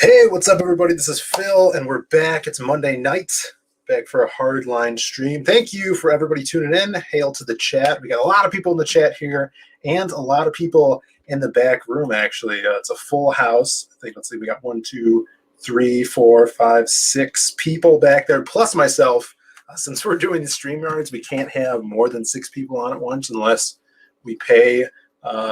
Hey, what's up, everybody? This is Phil, and we're back. It's Monday night, back for a Hardline stream. Thank you for everybody tuning in. Hail to the chat. We got a lot of people in the chat here, and a lot of people in the back room, actually. It's a full house. I think, let's see, we got 1, 2, 3, 4, 5, 6 people back there, plus myself. Since we're doing the StreamYards, we can't have more than 6 people on at once unless we pay.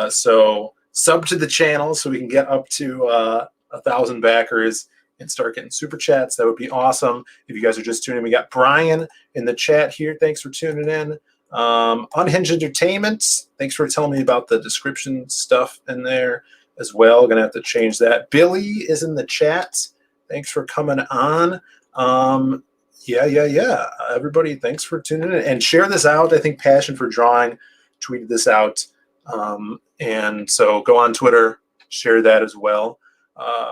So sub to the channel so we can get up to 1,000 backers and start getting super chats. That would be awesome. If you guys are just tuning in, we got Brian in the chat here. Thanks for tuning in. Unhinged Entertainment, thanks for telling me about the description stuff in there as well. Gonna have to change that. Billy is in the chat. Thanks for coming on. Yeah. Everybody, thanks for tuning in and share this out. I think Passion for Drawing tweeted this out. And so go on Twitter, share that as well.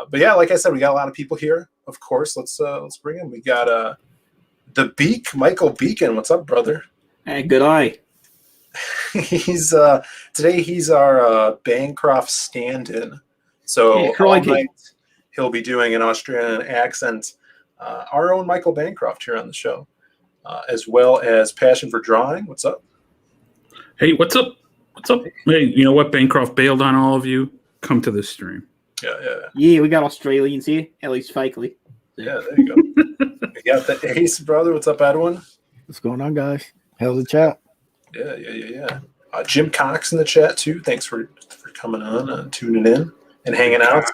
But yeah, like I said, we got a lot of people here. Of course, let's bring him. We got the Beak, Michael Beacon. What's up, brother? Hey, good eye. He's today he's our Bancroft stand-in. So hey, all night he'll be doing an Australian accent. Our own Michael Bancroft here on the show, as well as Passion for Drawing. What's up? Hey, what's up? What's up? Hey, you know what? Bancroft bailed on all of you. Come to this stream. Yeah, we got Australians here, at least fakely. Yeah, there you go. We got the Ace, brother. What's up, Edwin? What's going on, guys? How's the chat? Yeah. Jim Cox in the chat, too. Thanks for coming on and tuning in and hanging out.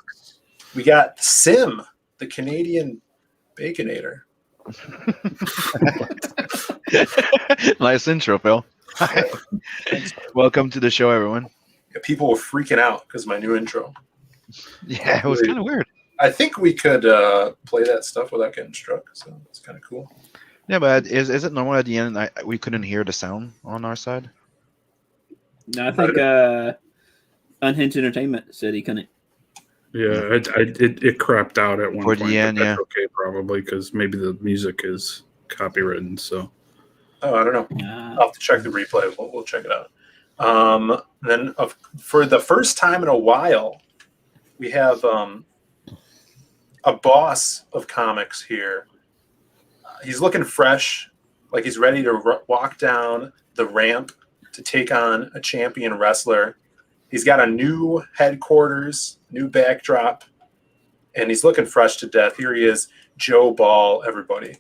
We got Sim, the Canadian Baconator. Nice intro, Phil. Welcome to the show, everyone. Yeah, people were freaking out because of my new intro. Yeah, it was kind of weird. I think we could play that stuff without getting struck, so it's kind of cool. Yeah, but is it normal at the end? We couldn't hear the sound on our side. No, I think Unhinged Entertainment said he couldn't. Yeah, it crapped out at one For point. the end, yeah. Okay, probably because maybe the music is copywritten. So. Oh, I don't know. I'll have to check the replay. We'll check it out. Then for the first time in a while, we have a boss of comics here. He's looking fresh, like he's ready to walk down the ramp to take on a champion wrestler. He's got a new headquarters, new backdrop, and he's looking fresh to death. Here he is, Joe Ball, everybody.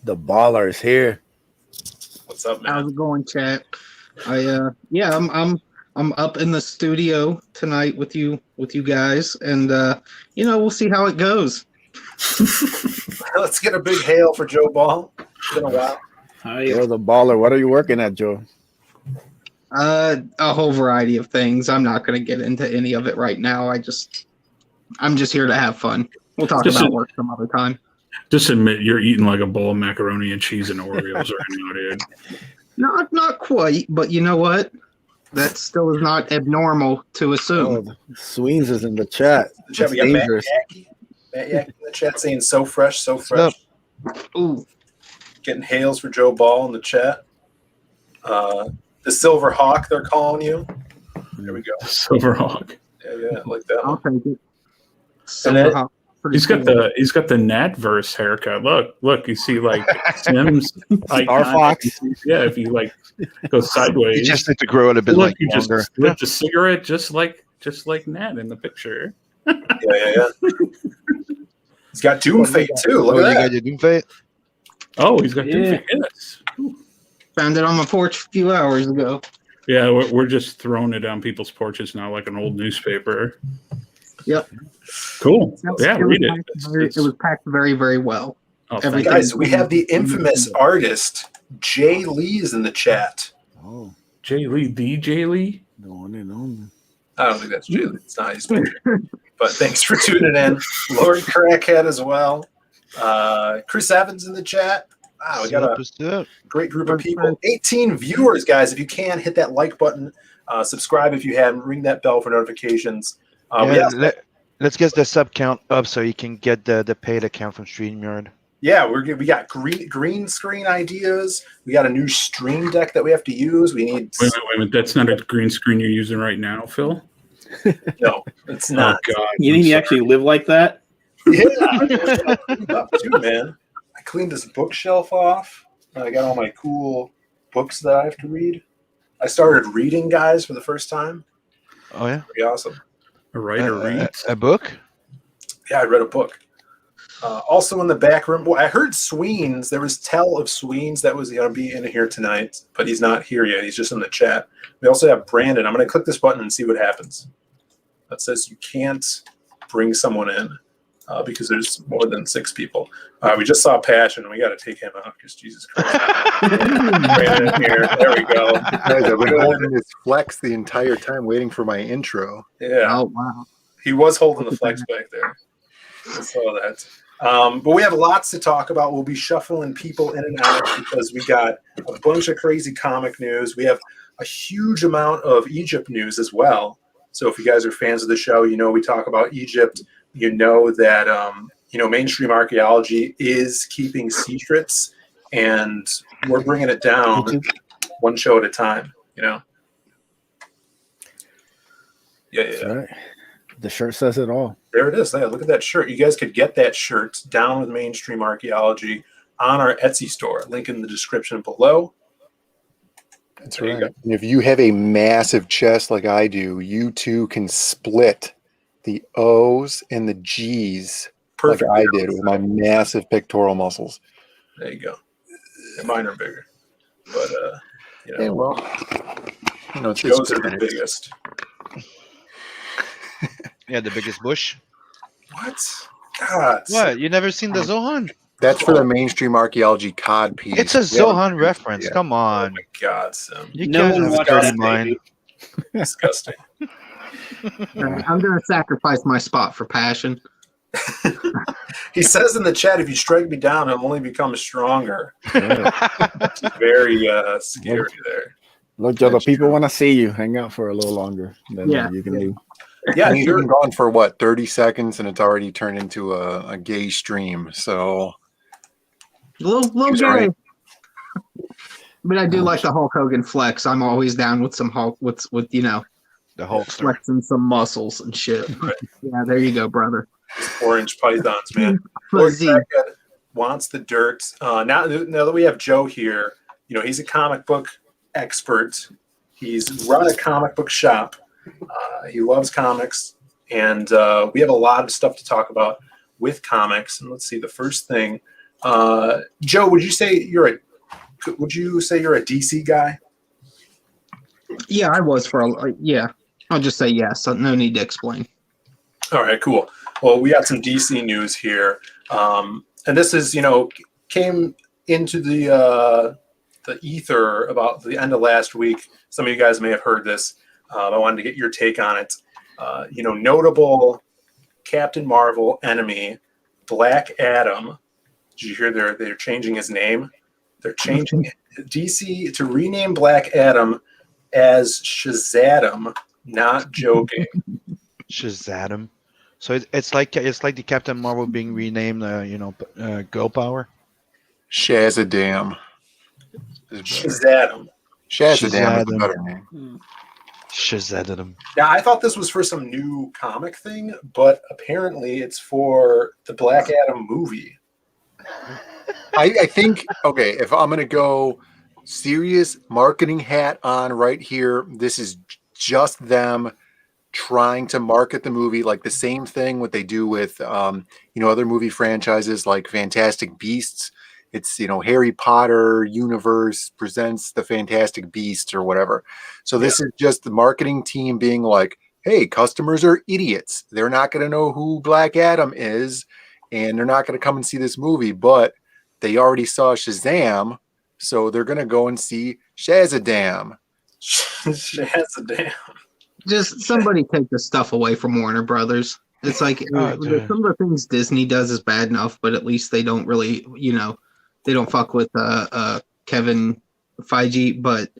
The baller is here. What's up, man? How's it going, chat? I'm up in the studio tonight with you guys, and we'll see how it goes. Let's get a big hail for Joe Ball. It's been a while. Joe the baller. What are you working at, Joe? A whole variety of things. I'm not going to get into any of it right now. I'm just here to have fun. We'll talk about work some other time. Just admit you're eating like a bowl of macaroni and cheese and Oreos right now, dude. Not quite, but you know what? That still is not abnormal to assume. Oh, Sweens is in the chat. We got Matt Yackey in the chat saying so fresh, so fresh. Ooh. Getting hails for Joe Ball in the chat. The Silver Hawk, they're calling you. There we go. Silver Hawk. Yeah, I like that. I'll take it. Silver Hawk. He's got the NATVERSE haircut. Look, you see like Sims, like Star Fox. Yeah, if you like go sideways, You just need to grow it a bit look, you longer. just lit a cigarette, just like Nat in the picture. Yeah. He's got DOOMFATE too. Look at that. You got your DOOMFATE? Oh, he's got DOOMFATE. Yes. Found it on my porch a few hours ago. Yeah, we're just throwing it on people's porches now like an old newspaper. Yep. Cool. Yeah, read it. It was packed very, very well. Oh, guys, we have the infamous artist Jay Lee is in the chat. Oh, Jay Lee, the Jay Lee? the one and only. I don't think that's Jay Lee. It's not his picture. But thanks for tuning in. Lord Crackhead as well. Chris Evans in the chat. Wow, we got a great group of people. 18 viewers, guys. If you can, hit that like button. Subscribe if you haven't. Ring that bell for notifications. Let's get the sub count up so you can get the paid account from StreamYard. Yeah, we got green screen ideas. We got a new stream deck that we have to use. We need. Wait a minute. That's not a green screen you're using right now, Phil. No, it's not. Oh, God. You mean you actually live like that? Yeah, I cleaned up too, man. I cleaned this bookshelf off. I got all my cool books that I have to read. I started reading, guys, for the first time. Oh yeah, Pretty awesome. A writer reads. a book. Yeah, I read a book. Also in the back room, well, I heard Sweens. There was tell of Sweens that was going to be in here tonight, but he's not here yet. He's just in the chat. We also have Brandon. I'm going to click this button and see what happens. That says you can't bring someone in because there's more than 6 people. We just saw Passion. We got to take him out because Jesus Christ. Brandon in here. There we go. Guys, I've been holding this flex the entire time waiting for my intro. Yeah. Oh wow. He was holding the flex back there. I saw that. But we have lots to talk about. We'll be shuffling people in and out because we got a bunch of crazy comic news. We have a huge amount of Egypt news as well. So if you guys are fans of the show, you know we talk about Egypt. You know that mainstream archaeology is keeping secrets, and we're bringing it down one show at a time. Yeah. That's right. The shirt says it all. There it is. Yeah, look at that shirt. You guys could get that shirt down with mainstream archaeology on our Etsy store. Link in the description below. That's right. And if you have a massive chest like I do, you too can split the O's and the G's Perfect. like I did with my massive pectoral muscles. There you go. And mine are bigger. But, Yeah, well, it's Joe's are the biggest. Yeah, the biggest bush. What? God. What? You never seen the Zohan? That's for the mainstream archeology cod piece. It's a Zohan reference. Yeah. Come Oh on. my God, Sim. You No can't one have a watches dirty that, mind. Disgusting. I'm gonna sacrifice my spot for Passion. He says in the chat, if you strike me down, I'll only become stronger. Yeah. Very scary there. Look, Joe, the people want to see you. Hang out for a little longer. Then Yeah. you can leave. Yeah, And you've been gone for what, 30 seconds, and it's already turned into a gay stream. So Little He's gay. right. But I do like the Hulk Hogan flex. I'm always down with some Hulk with The Hulkster. flexing some muscles and shit. Yeah, there you go, brother. orange pythons, man. Fuzzy. Lord Crackhead wants the dirt. Now that we have Joe here, he's a comic book expert. He's run a comic book shop. He loves comics, and we have a lot of stuff to talk about with comics. And let's see, the first thing, Joe, would you say you're a DC guy? Yeah, I was yeah. I'll just say yes. So no need to explain. All right, cool. Well, we got some DC news here, and this is came into the ether about the end of last week. Some of you guys may have heard this. I wanted to get your take on it. Notable Captain Marvel enemy, Black Adam. Did you hear they're changing his name? They're changing DC to rename Black Adam as Shazam. Not joking. Shazam. So it's like the Captain Marvel being renamed, Girl Power. Shazadam. Shazam. Shazadam is a better name. Shazam. Now, I thought this was for some new comic thing, but apparently it's for the Black Adam movie. I think, okay, if I'm going to go serious marketing hat on right here, this is just them trying to market the movie like the same thing what they do with, other movie franchises like Fantastic Beasts. It's, Harry Potter universe presents the Fantastic Beasts or whatever. So this is just the marketing team being like, hey, customers are idiots. They're not going to know who Black Adam is, and they're not going to come and see this movie, but they already saw Shazam, so they're going to go and see Shazadam. Shazam. Just somebody take the stuff away from Warner Brothers. It's like some of the things Disney does is bad enough, but at least they don't really, they don't fuck with Kevin Feige, but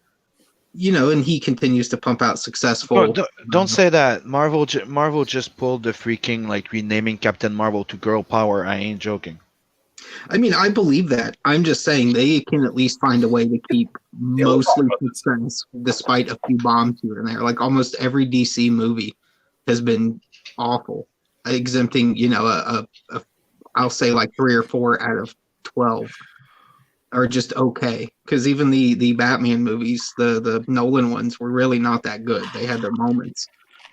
and he continues to pump out successful. Oh, don't say that. Marvel just pulled the freaking renaming Captain Marvel to Girl Power. I ain't joking. I mean, I believe that. I'm just saying they can at least find a way to keep mostly success despite a few bombs here and there. Like almost every DC movie has been awful. exempting, I'll say like 3 or 4 out of 12 are just okay. Because even the Batman movies, the Nolan ones, were really not that good. They had their moments,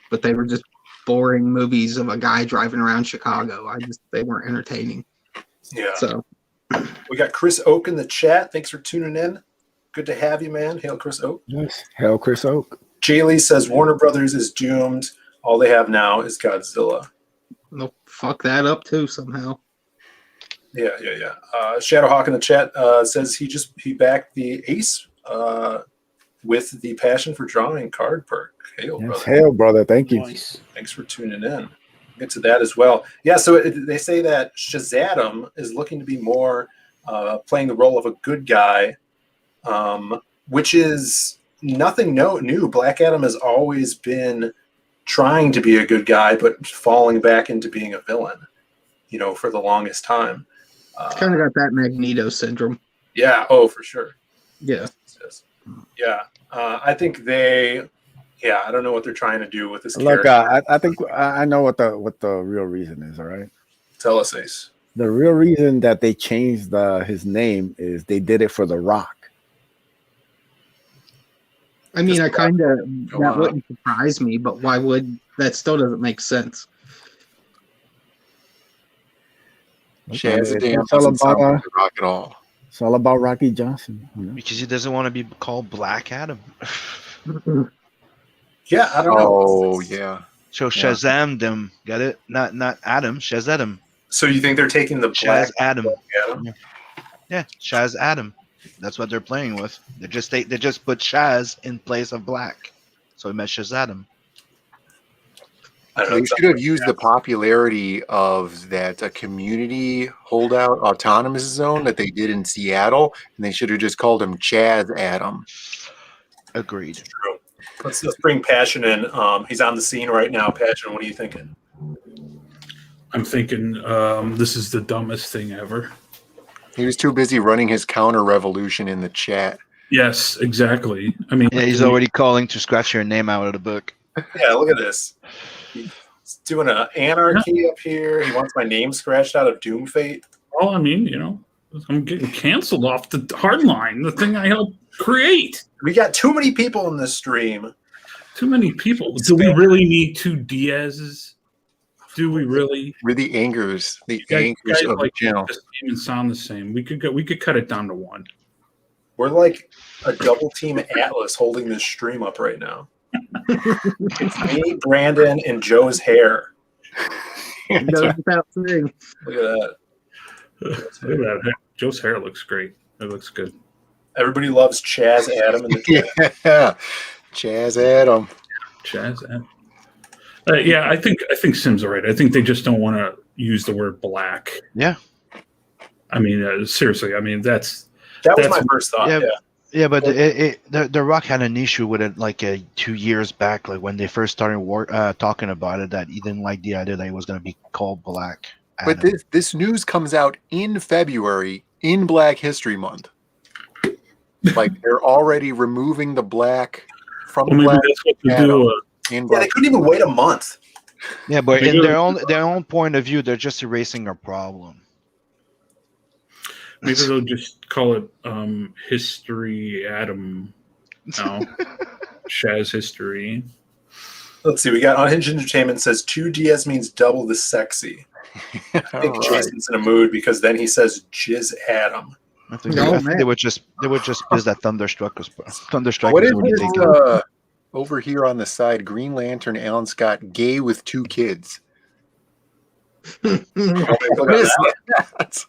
but they were just boring movies of a guy driving around Chicago. They weren't entertaining. Yeah. So We got Chris Oak in the chat. Thanks for tuning in. Good to have you, man. Hail Chris Oak. Yes. Hell, Chris Oak. Jaylee says Warner Brothers is doomed. All they have now is Godzilla. they'll fuck that up too somehow. Yeah. Shadowhawk in the chat says he backed the Ace with the passion for drawing card perk. Hail, Yes, brother. hell, brother. Thank you. Nice. Thanks for tuning in. Get to that as well. Yeah, so they say that Shazam is looking to be more playing the role of a good guy, which is nothing new. Black Adam has always been trying to be a good guy, but falling back into being a villain, for the longest time. Kind of got that Magneto syndrome. Yeah, oh, for sure. Yeah. Yeah, I think I don't know what they're trying to do with this Look, character. I think I know what the real reason is. All right. Tell us, Ace. The real reason that they changed his name is they did it for The Rock. I mean, Just that on. wouldn't surprise me, but why would that? Still doesn't make sense. Shazam It's all doesn't sound about like The Rock at all. it's all about Rocky Johnson. Because he doesn't want to be called Black Adam. Yeah, I don't know. Oh, yeah. So Shazam them, get it? Not Adam, Shazam. So you think they're taking the black Shaz Adam. Adam? Yeah, Shaz Adam. That's what they're playing with. They just put Shaz in place of Black, so it meant Shazam. I don't know. They should have used the popularity of that community holdout autonomous zone that they did in Seattle, and they should have just called him Chaz Adam. Agreed. True. Let's bring Passion in. He's on the scene right now. Passion, what are you thinking? I'm thinking this is the dumbest thing ever. He was too busy running his counter revolution in the chat. Yes, exactly. I mean, Yeah, he's already calling to scratch your name out of the book. Yeah, look at this. He's doing an anarchy up here. He wants my name scratched out of DOOMFATE. well, I mean, I'm getting canceled off the Hardline, the thing I helped create. We got too many people in this stream. Too many people. Do we really need 2 Diaz's? Do we really? Really angers the Guys anchors of the like channel. just even sound the same. We could cut it down to 1. We're like a double team Atlas holding this stream up right now. It's me, Brandon, and Joe's hair. It goes without saying. Look at that. Look at that. Joe's hair looks great. It looks good. Everybody loves Chaz Adam in the chat. Yeah. Chaz Adam. Chaz. Yeah, I think Sim's all right. I think they just don't want to use the word black. Yeah. I mean, seriously. I mean, That was my first thought. Yeah. Yeah. Yeah, but the Rock had an issue with it like 2 years back, like when they first started talking about it, that he didn't like the idea that he was going to be called Black Adam. But this news comes out in February in Black History Month. Like they're already removing the black from maybe Black that's what they Adam do. in Yeah, Black. they couldn't even wait a month. Yeah, but Maybe in they'll- their own point of view, they're just erasing our problem. Maybe they'll just call it History Adam. No, Shaz History. Let's see. We got Unhinged Entertainment says 2 Diaz means double the sexy. I think All right. Jason's in a mood because then he says Jizz Adam. I think, No, I think man. they would just piss that Thunderstruck was Thunderstruck What is is what this they over here on the side? Green Lantern Alan Scott gay with 2 kids. Look What at is that. that?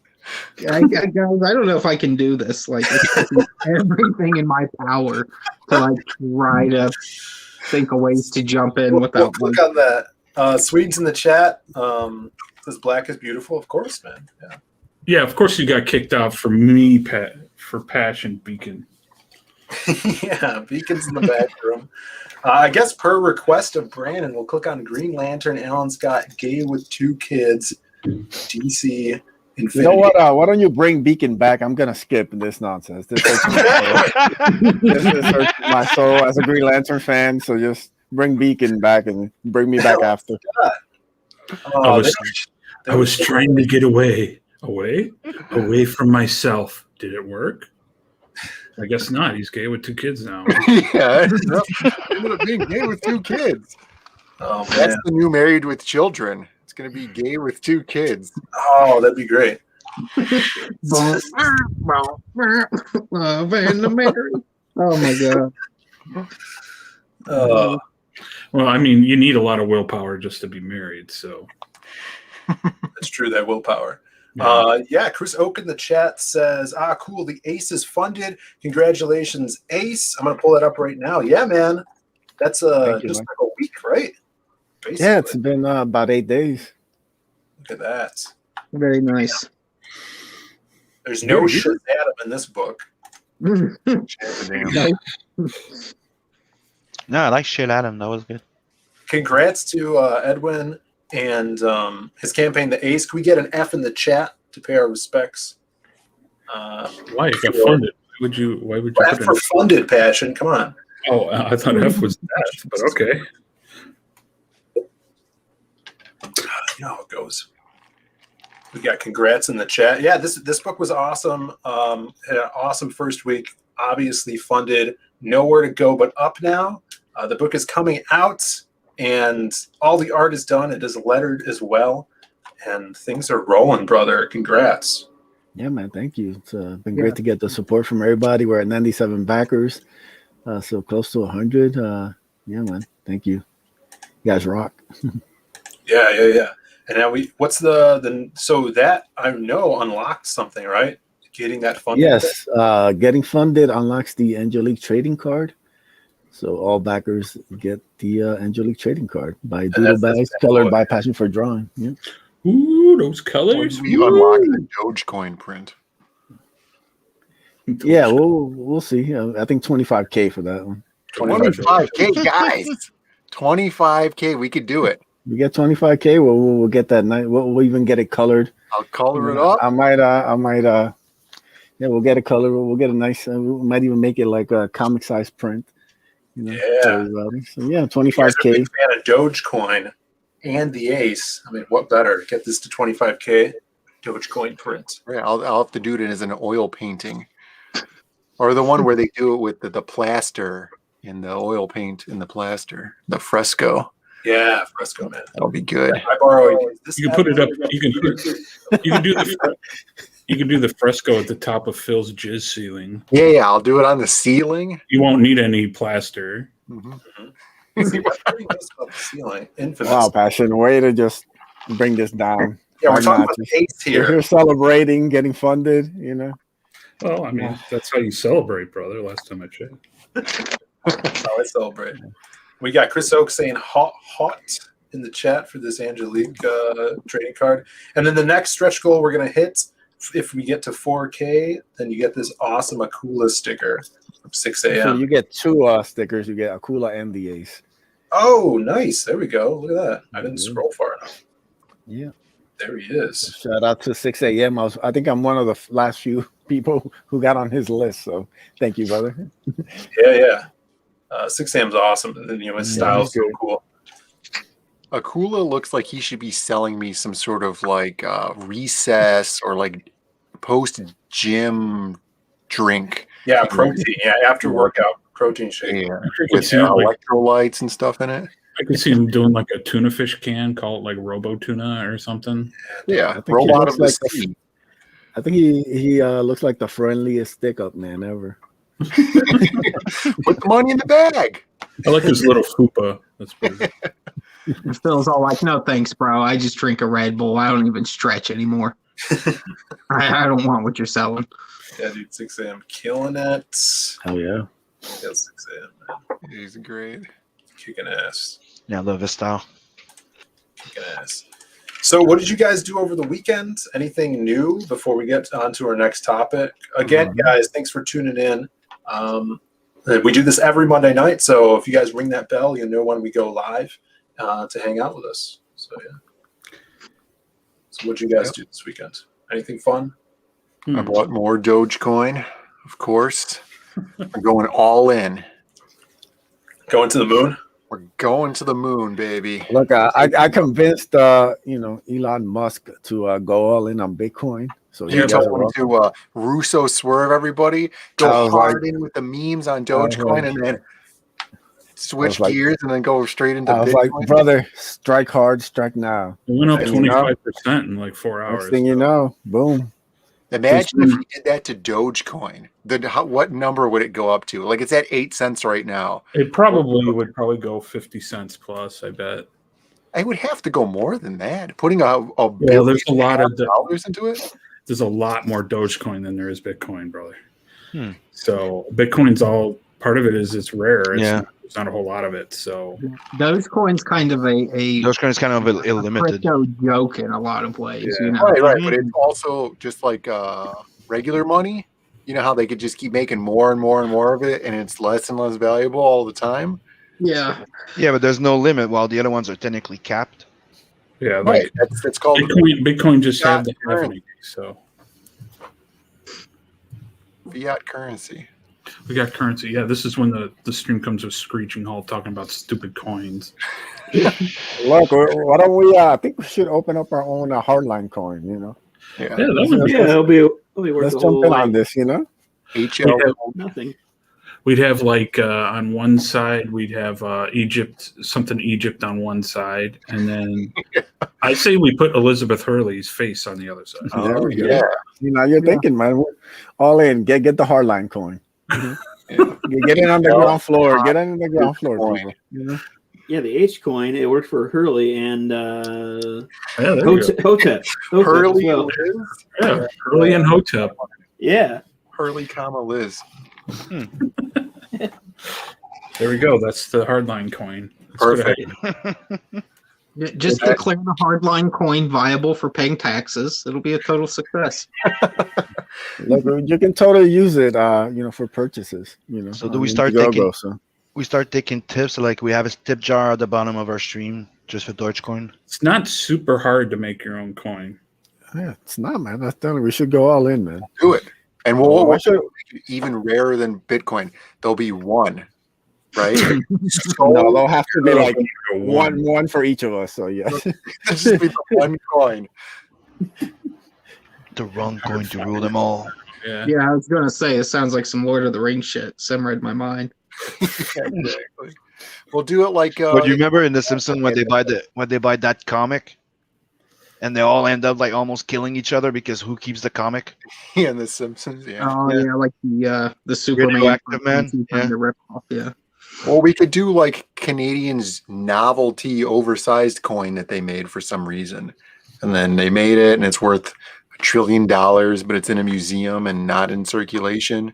Guys, I don't know if I can do this. Like, it's taking everything in my power to like try to think of ways to jump in We'll without. click on that. Sweden's in the chat. Says black is beautiful. Of course, man. Yeah. Yeah, of course you got kicked out for me, for Passion Beacon. Yeah, Beacon's in the back room. I guess per request of Brandon, we'll click on Green Lantern, Alan Scott, gay with 2 kids, DC Infinity. You know what? Why don't you bring Beacon back? I'm gonna skip this nonsense. This hurts my soul as a Green Lantern fan. So just bring Beacon back and bring me back after. Oh, I was trying to get away from myself. Did it work? I guess not. He's gay with 2 kids now. Yeah, ended up being gay with 2 kids. Oh That's man. the new Married with Children. It's going to be gay with 2 kids. Oh, that'd be great. Love and the Mary. Oh my god. Well, I mean, you need a lot of willpower just to be married. So That's true. That willpower. yeah. Chris Oak in the chat says, cool. The Ace is funded. Congratulations, Ace. I'm going to pull that up right now. Yeah, man. That's Thank you, just man. like a week, right? Basically. Yeah, it's been about 8 days. Look at that. Very nice. There's no shit Adam in this book. Damn. No, I like shit Adam. That was good. Congrats to Edwin and his campaign, the Ace. Can we get an F in the chat to pay our respects? Why it got funded? Why would you F put for in? funded, Passion. Come on. Oh, I thought F was that, but okay. You know how it goes. We got congrats in the chat. Yeah, this book was awesome. Had an awesome first week. Obviously funded. Nowhere to go but up now. The book is coming out, and all the art is done. It is lettered as well, and things are rolling, brother. Congrats. Yeah, man. Thank you. It's been great to get the support from everybody. We're at 97 backers, so close to 100. Yeah, man. Thank you. You guys rock. Yeah. And now what's so that I know unlocked something, right? Getting that funded. Yes, getting funded unlocks the Angelique trading card. So all backers get the Angelique trading card by Doodle Bags, colored by Passion for Drawing. Yeah. Ooh, those colors. We unlock the Dogecoin print. Yeah, we'll see. I think 25K for that one. 25K, guys. 25K. We could do it. You get 25K, we'll get that night. We'll even get it colored. I'll color it up. I might. Yeah, we'll get it colored. We'll get a nice. We might even make it like a comic size print. You know, Yeah. So yeah, I'm a 25K. big fan of Dogecoin and the Ace. I mean, what better? Get this to 25K. Dogecoin print. Yeah, I'll have to do it as an oil painting, or the one where they do it with the plaster in the oil paint in the plaster, the fresco. Yeah, fresco, man. That'll be good. I borrow this. You can put it up. You can do the fresco at the top of Phil's jizz ceiling. Yeah, I'll do it on the ceiling. You won't need any plaster. See, what's pretty good about the ceiling? Infamous. Wow, Passion, way to just bring this down. Yeah, we're talking about Notches. the Ace You're here. here celebrating, getting funded. You know. Well, I mean, that's how you celebrate, brother. Last time I checked. I celebrate. We got Chris Oak saying hot in the chat for this Angelique trading card. And then the next stretch goal we're going to hit, if we get to 4K, then you get this awesome Akula sticker from 6 So a.m. you get 2 stickers. You get Akula and the Ace. Oh, nice. There we go. Look at that. I didn't scroll far enough. Yeah. There he is. Shout out to 6 a.m. I think I'm one of the last few people who got on his list. So thank you, brother. Yeah. 6 a.m. is awesome. And then, his style is so cool. Akula looks like he should be selling me some sort of like recess or like post gym drink. Yeah, protein. Yeah, after workout protein shake. Yeah, with electrolytes and stuff in it. I could see him doing like a tuna fish can, call it like Robo Tuna or something. Yeah, I think roll he out looks of the like sea. I think he looks like the friendliest stick-up man ever. Put the money in the bag. I like his little fupa. That's pretty. Phil's all like, no thanks, bro. I just drink a Red Bull. I don't even stretch anymore. I don't want what you're selling. Yeah, dude, 6 a.m. killing it. Oh yeah. Yeah, 6 a.m. man. He's great. Kicking ass. Yeah, I love his style. Kicking ass. So what did you guys do over the weekend? Anything new before we get on to our next topic? Again, guys, thanks for tuning in. We do this every Monday night, so if you guys ring that bell, you'll know when we go live to hang out with us. So, yeah. So what did you guys do this weekend? Anything fun? I bought more Dogecoin, of course. I'm going all in. Going to the moon? We're going to the moon, baby. Look, I convinced Elon Musk to go all in on Bitcoin. So You guys told are him welcome. to Russo swerve everybody, I go was hard like- in with the memes on was Dogecoin, like- and then switch like- gears and then go straight into I was Bitcoin. like, brother, strike hard, strike now. It went up Next thing you know- 25% in like 4 hours. Next thing you know, boom. Imagine if you did that to Dogecoin. What number would it go up to? Like it's at 8 cents right now. It would probably go 50 cents plus, I bet. I would have to go more than that. Putting a Well, billion there's a lot of dollars into it. There's a lot more Dogecoin than there is Bitcoin, brother. Hmm. So Bitcoin's all part of it is it's rare. Yeah. There's not a whole lot of it. So Dogecoin's kind of a Dogecoin is kind of illimited. crypto joke in a lot of ways. Yeah. You know, Right. But it's also just like regular money. You know how they could just keep making more and more and more of it, and it's less and less valuable all the time. yeah. Yeah, but there's no limit, while the other ones are technically capped. yeah, Right. like That's called Bitcoin just Fiat have the currency. halving. So fiat currency. we got currency. Yeah, this is when the stream comes with screeching halt talking about stupid coins. Look, why don't we? I think we should open up our own hardline coin. Yeah. Yeah, that would be. Yeah, it'll be worth Let's the jump whole in on like, this. HL. nothing. We'd have like on one side we'd have Egypt on one side, and then I say we put Elizabeth Hurley's face on the other side. Oh, we go. yeah. You're thinking, man. We're all in. Get the hardline coin. Yeah. Get in on the ground floor. Get in the ground floor. Coin. People. Yeah, the H coin. It worked for Hurley and Yeah, there you go. Hotep. Hurley, as well. Liz. Yeah, Hurley and Hotep. Yeah. Hurley, Liz. There we go. That's the hardline coin. That's what I- Perfect. Just declare the hardline coin viable for paying taxes. It'll be a total success. Look, you can totally use it, for purchases. So do on we start Indiegogo, taking- So. We start taking tips, like we have a tip jar at the bottom of our stream just for Dogecoin. It's not super hard to make your own coin. Yeah, it's not, man. That's done. We should go all in, man. Do it. And Why we'll should- make it even rarer than Bitcoin. There'll be one, right? No, they'll have to be like Go one for each of us. So yes. This will be the one coin. The wrong coin to rule them all. Yeah. Yeah, I was gonna say it sounds like some Lord of the Rings shit simmered in my mind. Exactly. We'll do it like. But you remember in The Simpsons when they buy that comic, and they all end up like almost killing each other because who keeps the comic? in The Simpsons? Yeah. Oh yeah, like the Superman Radioactive Man, yeah. The rip off, yeah. Well, we could do like Canadians' novelty oversized coin that they made for some reason, and then they made it, and it's worth $1 trillion, but it's in a museum and not in circulation.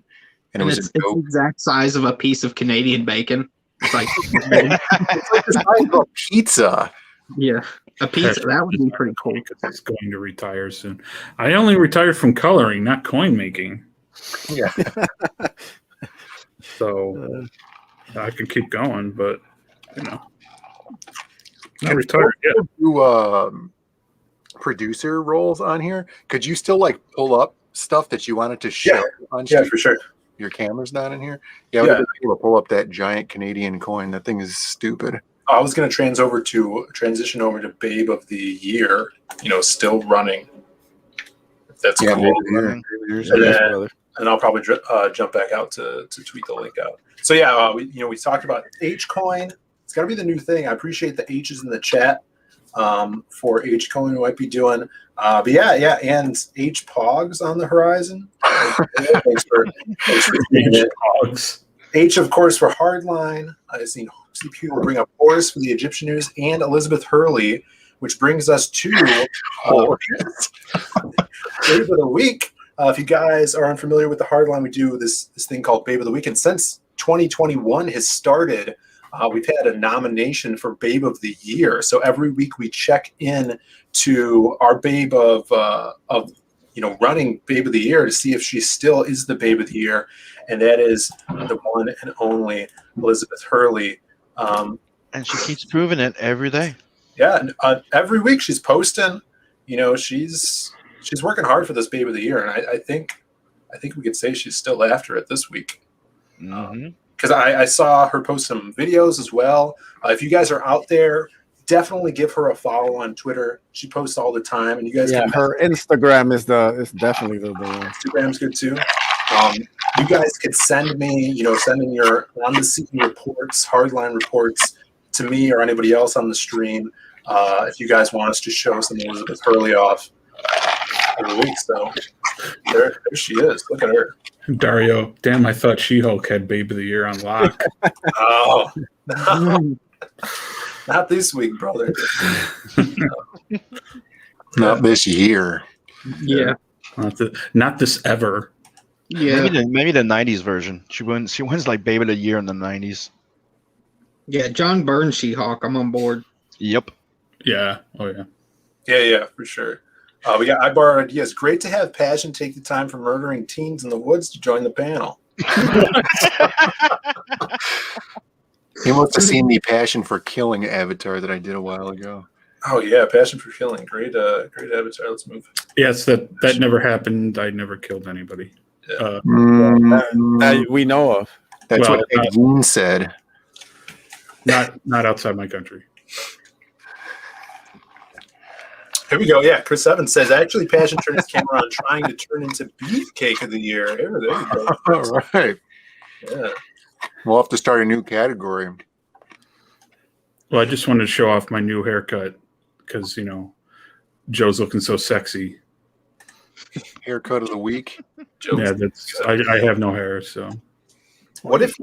And it was it's a the dope. exact size of a piece of Canadian bacon. It's like It's like the size of a pizza. yeah, a pizza. That would be pretty cool. Because he's going to retire soon. I only retired from coloring, not coin making. Yeah. So I could keep going, but not retired yet. Do producer roles on here? Could you still like pull up stuff that you wanted to show on Yeah, stream? for sure. Your camera's not in here. Yeah, we'd be able to pull up that giant Canadian coin. That thing is stupid. I was going to transition over to Babe of the Year. Still running. If that's Yeah, cool. maybe here. And then, and I'll probably jump back out to tweet the link out. So yeah, we talked about H coin. It's got to be the new thing. I appreciate the H's in the chat for H coin we might be doing. But yeah, and H Pogs on the horizon. Thanks for seeing it. Dogs. H, of course, for Hardline. I've seen people bring up Boris for the Egyptian news and Elizabeth Hurley, which brings us to Babe of the Week. If you guys are unfamiliar with the Hardline, we do this thing called Babe of the Week. And since 2021 has started, we've had a nomination for Babe of the Year. So every week we check in to our Babe of running Babe of the Year to see if she still is the Babe of the Year. And that is the one and only Elizabeth Hurley. And she keeps proving it every day. Yeah, every week she's posting. She's working hard for this Babe of the Year, and I think we could say she's still after it this week. Mm-hmm. because I saw her post some videos as well. If you guys are out there, definitely give her a follow on Twitter. She posts all the time, and you guys can her Instagram is definitely the one. Instagram's good too. You guys could send me, send in your on the scene reports, hardline reports to me or anybody else on the stream. If you guys want us to show some Elizabeth Hurley off every week. So there she is. Look at her. Dario, damn, I thought She-Hulk had Babe of the Year on lock. Oh. Not this week, brother. Not this year. Yeah. Not this ever. Yeah. Maybe the 90s version. She wins like Baby of the Year in the 90s. Yeah, John Byrne She-Hulk. I'm on board. Yep. Yeah. Oh, yeah. Yeah, for sure. We got I Borrow Ideas. Great to have Passion take the time for murdering teens in the woods to join the panel. He must have seen the Passion for Killing avatar that I did a while ago. Oh yeah, Passion for Killing. Great avatar. Let's move. Yes, that never happened. I never killed anybody. Yeah. That we know of. That's Well, what Hangin said. Not outside my country. Here we go. Yeah, Chris Evans says actually Passion turned his camera on trying to turn into Beefcake of the Year. There you go. All right. Yeah. We'll have to start a new category. Well, I just wanted to show off my new haircut because Joe's looking so sexy. Haircut of the week. Yeah, I have no hair, so. What if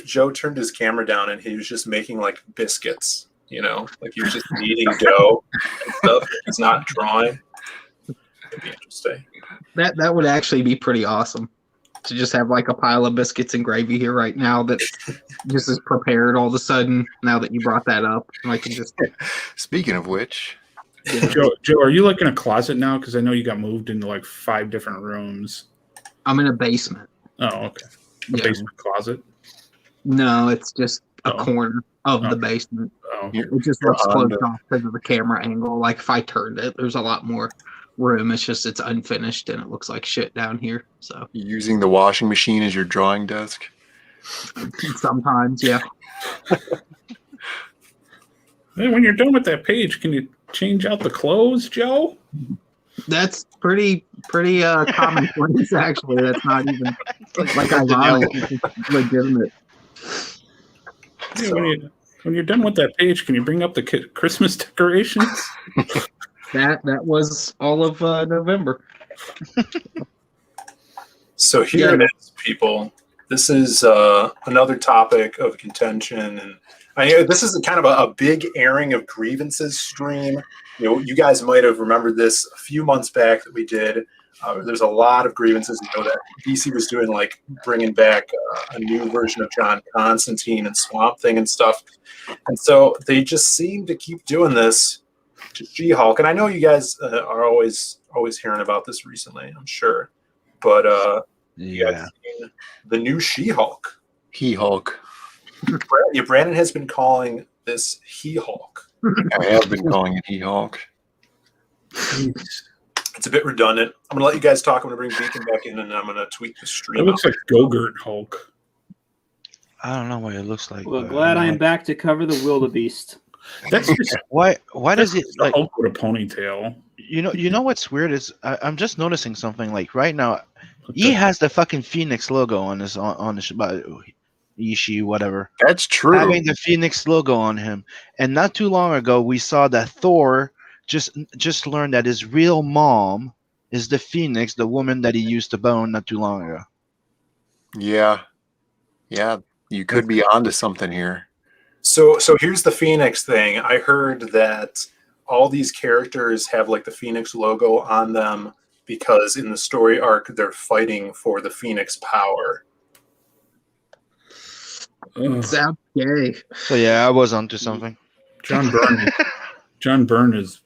Joe turned his camera down and he was just making like biscuits? Like he was just kneading dough and stuff. He's not drawing. It'd be interesting. That would actually be pretty awesome to just have like a pile of biscuits and gravy here right now that just is prepared all of a sudden. Now that you brought that up, and I can just. Speaking of which, Joe, are you like in a closet now? Because I know you got moved into like 5 different rooms. I'm in a basement. Oh, okay. A basement closet. No, it's just a corner of the basement. Oh. It just looks closed off because of the camera angle. Like if I turned it, there's a lot more room. It's unfinished and it looks like shit down here. So using the washing machine as your drawing desk. Sometimes, yeah. Hey, when you're done with that page, can you change out the clothes, Joe? That's pretty commonplace actually. That's not even like ironic. It's legitimate. Yeah, when you're done with that page, can you bring up the Christmas decorations? That was all of November. So here it is, people. This is another topic of contention, and this is kind of a big airing of grievances stream. You guys might have remembered this a few months back that we did. There's a lot of grievances. That DC was doing, like bringing back a new version of John Constantine and Swamp Thing and stuff. And so they just seem to keep doing this to She-Hulk. And I know you guys are always hearing about this recently, I'm sure. But you guys seen the new She-Hulk. He-Hulk. Brandon has been calling this He-Hulk. I have been calling it He-Hulk. It's a bit redundant. I'm going to let you guys talk. I'm going to bring Beacon back in, and I'm going to tweak the stream. It looks like Go-Gurt Hulk. I don't know what it looks like. Well, glad I am back to cover the wildebeest. That's just Why does it like Hulk with a ponytail? You know what's weird is I'm just noticing something like right now. He has the fucking Phoenix logo on his Ishii, whatever. That's true. Having the Phoenix logo on him, and not too long ago we saw that Thor just learned that his real mom is the Phoenix, the woman that he used to bone not too long ago. Yeah, you could be onto something here. So here's the Phoenix thing. I heard that all these characters have like the Phoenix logo on them because in the story arc they're fighting for the Phoenix power. Sounds gay. So yeah, I was onto something. John Byrne is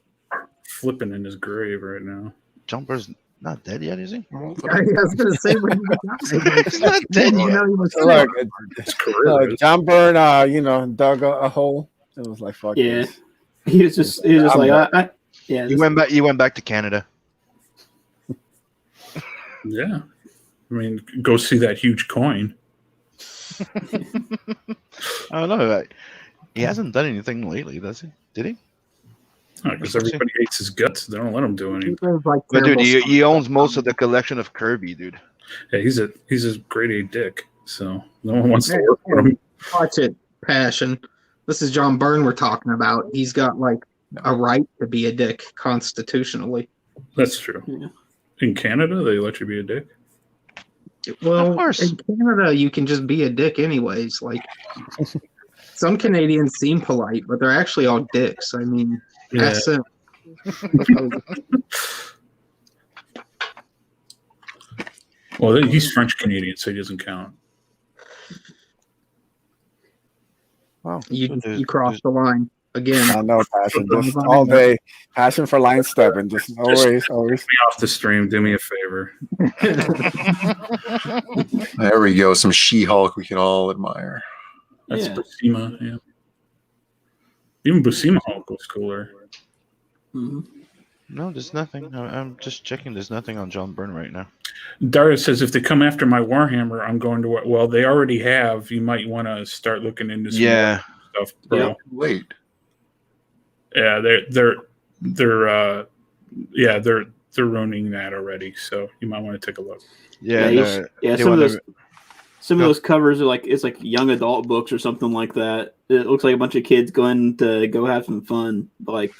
flipping in his grave right now. John Byrne's not dead yet, is he? I was going to say when He's not dead yet. His career. John Byrne, dug a hole. It was like, fuck. Yeah, this. he was just like, yeah. He went back to Canada. Yeah, I mean, go see that huge coin. I don't know. He hasn't done anything lately, does he? Did he? Because everybody hates his guts. They don't let him do anything. Like But dude, terrible he stuff. owns most of the collection of Kirby, dude. Yeah, he's a grade A dick. So no one wants to work for him. Watch it, Passion. This is John Byrne we're talking about. He's got like a right to be a dick constitutionally. That's true. Yeah. In Canada, they let you be a dick. Well, Of course. in Canada, you can just be a dick anyways. Like some Canadians seem polite, but they're actually all dicks. I mean, Yeah. ask them. Well, he's French Canadian, so he doesn't count. Wow. You crossed the line again. I know, passion. Just all day. Passion for line stepping. Just always. Me off the stream. Do me a favor. There we go. Some She-Hulk we can all admire. That's Yeah. Buscema. Yeah. Even Buscema Hulk was cooler. Mhm. No, there's nothing. I'm just checking. There's nothing on John Byrne right now. Dara says, if they come after my Warhammer, I'm going to. Well, they already have. You might want to start looking into some Yeah. more stuff, bro. Yeah. Wait. Yeah, they're ruining that already. So you might want to take a look. Yeah. they Some of wanna- those. Some of those covers are like it's like young adult books or something like that. It looks like a bunch of kids going to go have some fun, like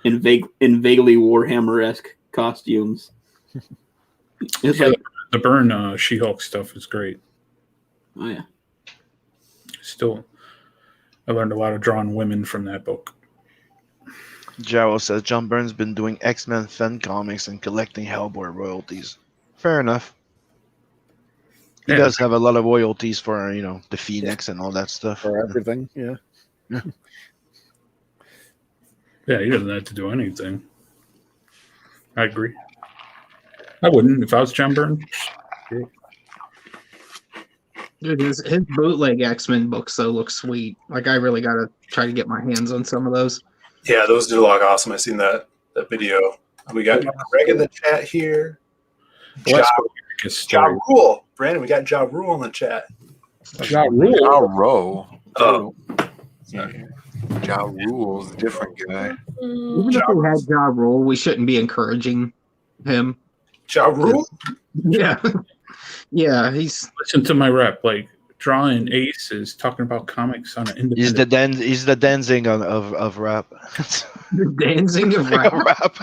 in vaguely Warhammer-esque costumes. It's Yeah, like, the Byrne She-Hulk stuff is great. oh yeah, Still, I learned a lot of drawing women from that book. Jarrell says John Byrne's been doing X-Men fan comics and collecting Hellboy royalties. Fair enough. He Yeah. does have a lot of royalties for the Phoenix and all that stuff. for everything. Yeah. Yeah, he doesn't have to do anything. I agree. I wouldn't if I was John Byrne. Dude, his bootleg X-Men books though look sweet. Like I really gotta try to get my hands on some of those. Yeah, those do look awesome. I seen that video. We got Greg in the chat here. Well, that's Ja, what we get Ja started. Rule. Brandon, we got Ja Rule in the chat. Ja Rule. Ja Rule. Oh. Yeah. Ja Rule's a different guy. Even if we had Ja Rule, we shouldn't be encouraging him. Ja Rule? Yeah. Yeah, he's Listen to my rep. Like, drawing aces, talking about comics on an He's independent. the Danzig of rap. the dancing of rap.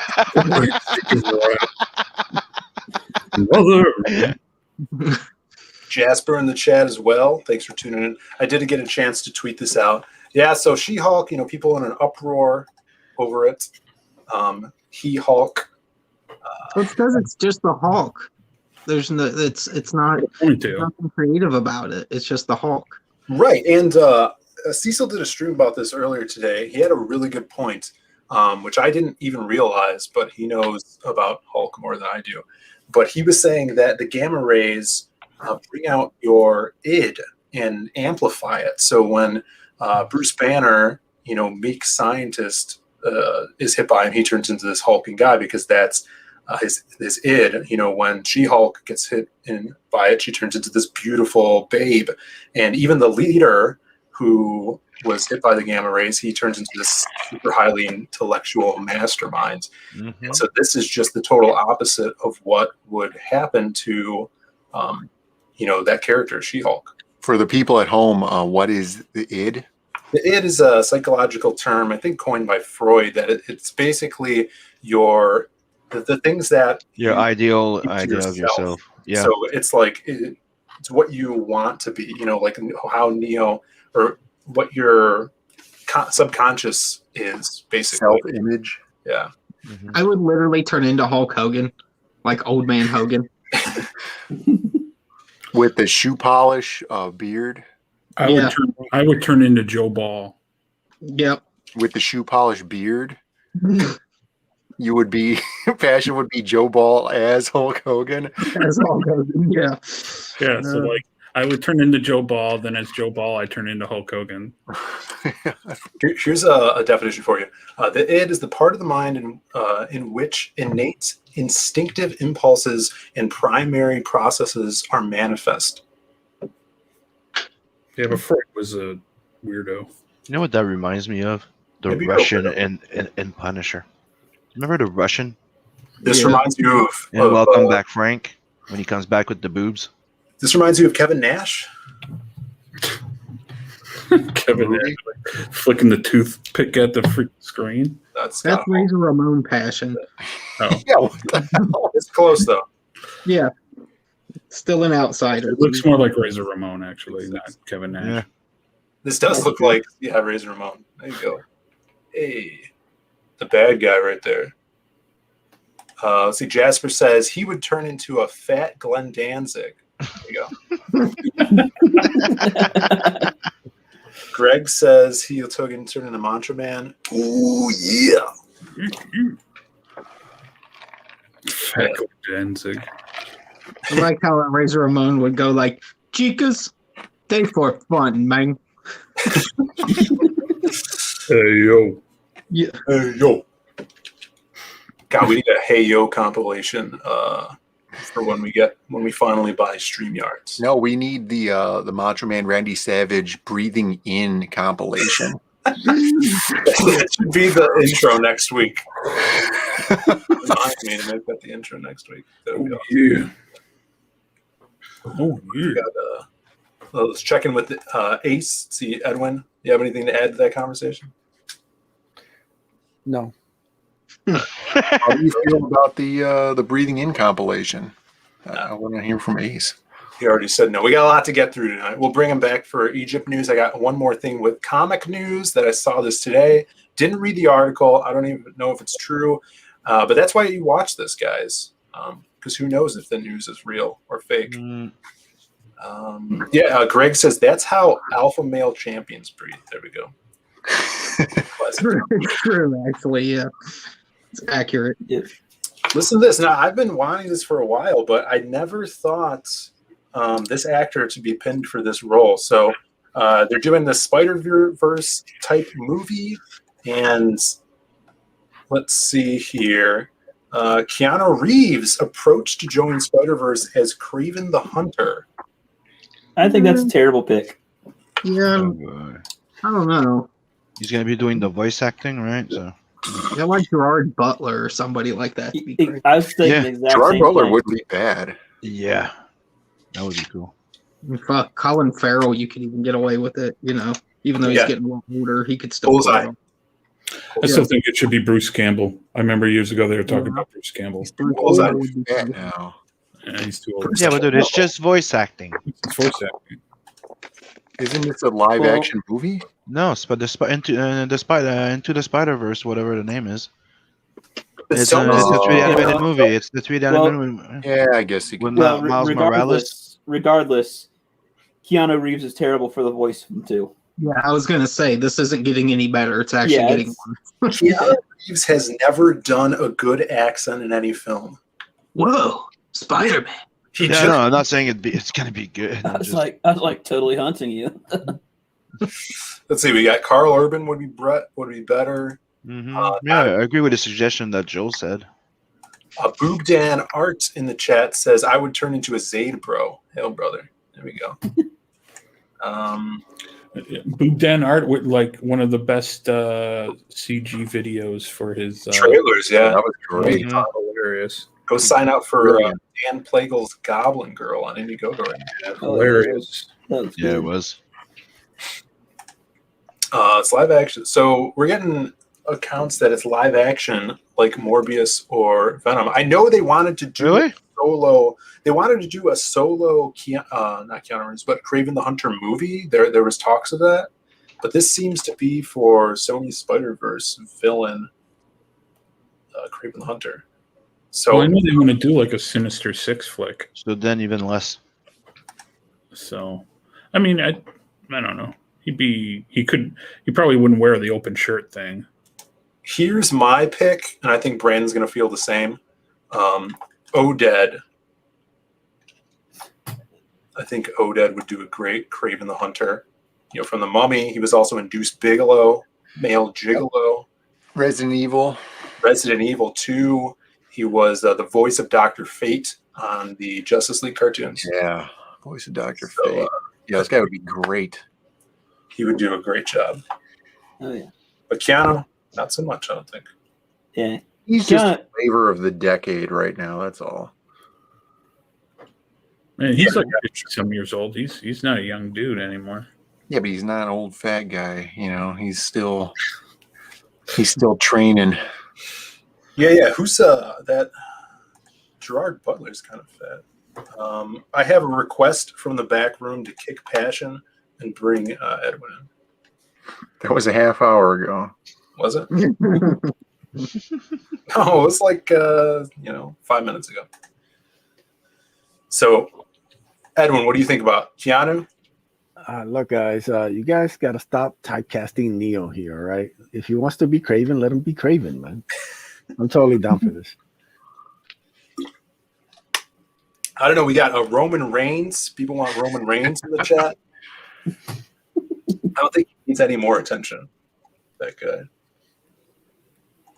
Mother. Jasper in the chat as well. Thanks for tuning in. I did get a chance to tweet this out. Yeah, so She-Hulk, people in an uproar over it. He-Hulk. Well, it's because it's just the Hulk. There's no, it's not Ponytail. nothing creative about it. It's just the Hulk. Right, and Cecil did a stream about this earlier today. He had a really good point, which I didn't even realize, but he knows about Hulk more than I do. But he was saying that the gamma rays bring out your id and amplify it. So when Bruce Banner, meek scientist, is hit by him, he turns into this hulking guy because that's his id. When She-Hulk gets hit by it, she turns into this beautiful babe. And even the leader who was hit by the gamma rays, he turns into this super highly intellectual mastermind. And so this is just the total opposite of what would happen to, that character, She-Hulk. For the people at home, what is the id? The id is a psychological term, I think coined by Freud, that it's basically the things that Your you ideal keep to idea of yourself. Yeah. So it's like it's what you want to be, like how Neo or what your subconscious is basically. Self-image. Yeah. Mhm. I would literally turn into Hulk Hogan, like old man Hogan. With the shoe polish beard. Yeah. I would turn into Joe Ball. Yep. With the shoe polish beard. You would be, Passion would be Joe Ball as Hulk Hogan. That's Hulk Hogan. Yeah. Yeah, so like I would turn into Joe Ball, then as Joe Ball, I turn into Hulk Hogan. Here's a definition for you. The id is the part of the mind in which innate instinctive impulses and primary processes are manifest. Yeah, but Freud was a weirdo. You know what that reminds me of? The Maybe Russian you're in Punisher. Remember the Russian This Yeah. reminds you of, in Welcome Back Frank when he comes back with the boobs? This reminds you of Kevin Nash. Kevin Movie? Nash, like, flicking the toothpick at the freaking screen. That's That's Razor Ramon passion. Oh, Yeah, what the hell? it's close though. Yeah. Still an outsider. it looks more like Razor Ramon, actually, not Kevin Nash. Yeah. This does look like Razor Ramon. There you go. Hey, the bad guy right there. Let's see. Jasper says he would turn into a fat Glenn Danzig. There you go. Greg says he'll turn into Mantra Man. Ooh yeah. Fat Danzig. I like how Razor Ramon would go like, Chicas, they for fun, man. Hey, yo. Yeah. Hey yo. God, we need a Hey Yo compilation for when we finally buy StreamYards. No, we need the Macho Man Randy Savage breathing in compilation. That should be the intro next week. Remind me to make that the intro next week. There we go. Yeah. Oh, We yeah. got, let's check in with Ace. See, Edwin, you have anything to add to that conversation? No. How do you feel about the breathing in compilation? I want to hear from Ace. He already said no. We got a lot to get through tonight. We'll bring him back for Egypt news. I got one more thing with comic news that I saw this today. Didn't read the article. I don't even know if it's true. But that's why you watch this, guys. Because who knows if the news is real or fake. Greg says that's how alpha male champions breathe. There we go. It's true, actually, yeah. It's accurate. Listen to this. Now, I've been wanting this for a while, but I never thought this actor to be pinned for this role. So they're doing the Spiderverse type movie, and let's see here. Keanu Reeves approached to join Spiderverse as Kraven the Hunter. I think that's a terrible pick. Yeah, I don't know. He's gonna be doing the voice acting, right? So I like Gerard Butler or somebody like that. To be great. I was thinking Yeah. the exact Gerard same Butler thing. wouldn't be bad. yeah, that would be cool. Fuck, Colin Farrell, you could even get away with it, even though he's Yeah. getting a little older, he could still. Bullseye. play. I still think it should be Bruce Campbell. I remember years ago they were talking about Bruce Campbell. Bullseye. would be Yeah, cool. now. Yeah, he's too old. Yeah, but dude, it's just voice acting. It's voice acting. Isn't this a live action movie? No, but into the Spider-Verse, whatever the name is. It's a Sony's- 3D animated movie. It's the 3D Well- animated movie. Yeah, I guess you With could. Miles Morales. regardless, Keanu Reeves is terrible for the voice too. Yeah, I was gonna say this isn't getting any better. It's actually Yeah, getting it's- worse. Keanu Reeves has never done a good accent in any film. Whoa, Spider-Man. He Yeah, just, no, I'm not saying it's gonna be good. I was like totally hunting you. let's see, we got Carl Urban would be better. Yeah, I agree with the suggestion that Joel said. Boobdan Art in the chat says I would turn into a Zayd bro. Hell, brother. There we go. Boobdan Art with like one of the best CG videos for his Trailers, yeah. That was great. Mhm. hilarious. Go sign up for Brilliant. Dan Plagle's Goblin Girl on Indiegogo right now. Hilarious. That was Yeah, good. it was. It's live action. So we're getting accounts that it's live action like Morbius or Venom. I know they wanted to do Really? solo. They wanted to do a solo, not Keanu Reeves, but Kraven the Hunter movie. There was talks of that, but this seems to be for Sony's Spider-Verse villain, Kraven the Hunter. So Well, I know they want to do like a Sinister Six flick. So then even less. So, I mean, I don't know. He probably wouldn't wear the open shirt thing. here's my pick, and I think Brandon's going to feel the same. Oded. I think Oded would do a great Kraven the Hunter. From The Mummy, he was also in Deuce Bigelow, Male Gigolo, Resident Evil. Resident Evil 2. He was the voice of Dr. Fate on the Justice League cartoons. Yeah, voice of Dr. So, Fate. Yeah, this guy would be great. He would do a great job. Oh yeah. But Keanu, not so much, I don't think. Yeah. He's just Keanu- a flavor of the decade right now. That's all. Man, he's like 50-some years old. He's not a young dude anymore. Yeah, but he's not an old fat guy. You know, he's still training. Yeah. Who's that? Gerard Butler's kind of fat. I have a request from the back room to kick Passion and bring Edwin in. That was a half hour ago. Was it? No, it was like 5 minutes ago. So, Edwin, what do you think about Keanu? Look, guys, you guys got to stop typecasting Neo here, all right? If he wants to be Craven, let him be Craven, man. I'm totally down for this. I don't know. We got a Roman Reigns. People want Roman Reigns in the chat. I don't think he needs any more attention. That guy.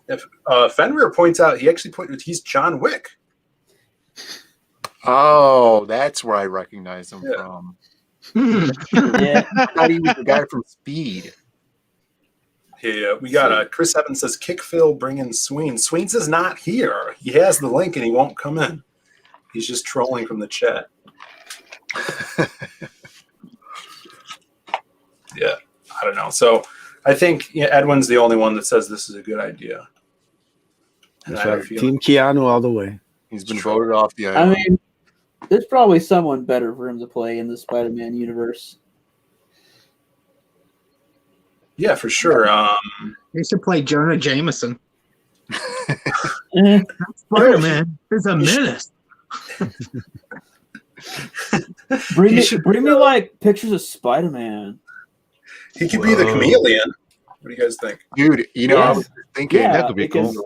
If Fenrir points out, he's John Wick. Oh, that's where I recognize him from. Yeah. I thought he was the guy from Speed. Yeah, we got Chris Evans says, kick Phil, bring in Sweens. Sweens is not here. He has the link and he won't come in. He's just trolling from the chat. Yeah, I don't know. So I think Edwin's the only one that says this is a good idea. And That's I have right. a feeling- Team Keanu all the way. He's been voted off the I island. mean, there's probably someone better for him to play in the Spider-Man universe. Yeah, for sure. They should play Jonah Jameson. Eh, Spider-Man is a menace. bring He should- me like pictures of Spider-Man. He could be the Whoa. chameleon. What do you guys think? Dude, I Yeah. was thinking Yeah, that would be because- cool.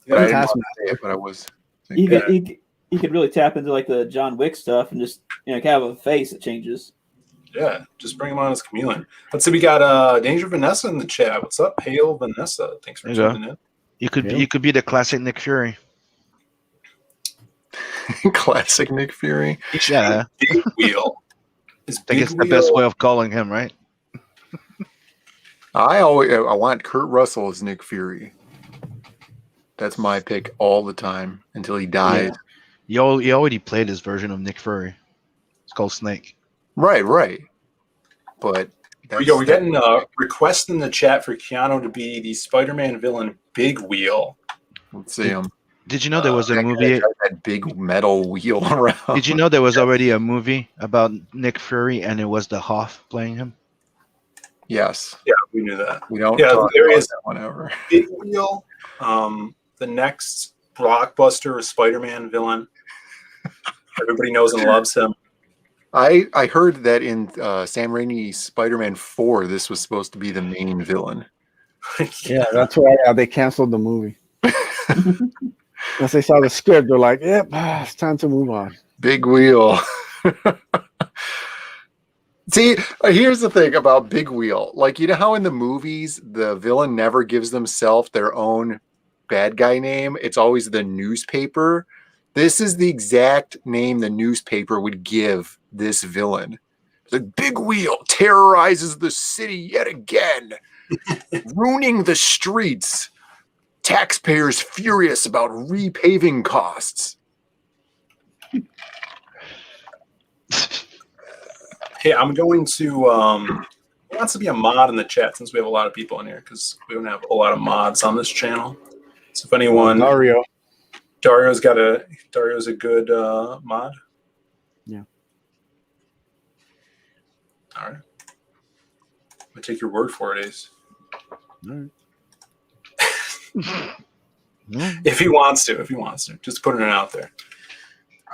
But I Yeah, didn't want to say it, but I was He thinking. could he could really tap into like the John Wick stuff and just kind of have a face that changes. Yeah, just bring him on as chameleon. Let's see, we got Danger Vanessa in the chat. What's up, Hail Vanessa? Thanks for There you go. tuning in. You could be the classic Nick Fury. Classic Nick Fury. Yeah, Big Wheel. I think it's the best way of calling him, right? I want Kurt Russell as Nick Fury. That's my pick all the time until he dies. He already played his version of Nick Fury. It's called Snake. Right. But Here we go. We're getting a request in the chat for Keanu to be the Spider-Man villain Big Wheel. Let's see him. Did you know there was a That guy movie? drives that big metal wheel around. Did you know there was already a movie about Nick Fury and it was the Hoff playing him? Yes. Yeah, we knew that. We don't Yeah, talk there about is- that one ever. Big Wheel, the next blockbuster Spider-Man villain. Everybody knows and loves him. I heard that in Sam Raimi's Spider-Man 4, this was supposed to be the main villain. Yeah, that's why they canceled the movie. Once they saw the script, they're like, "Yep, it's time to move on." Big Wheel. See, here's the thing about Big Wheel. Like, you know how in the movies, the villain never gives themselves their own bad guy name? It's always the newspaper. This is the exact name the newspaper would give this villain. The Big Wheel terrorizes the city yet again, ruining the streets. Taxpayers furious about repaving costs. Hey, I'm going to who wants to be a mod in the chat since we have a lot of people in here because we don't have a lot of mods on this channel. So if anyone, Dario's a good mod. Yeah. All right. I'm gonna take your word for it, Ace. All right. If he wants to, just putting it out there.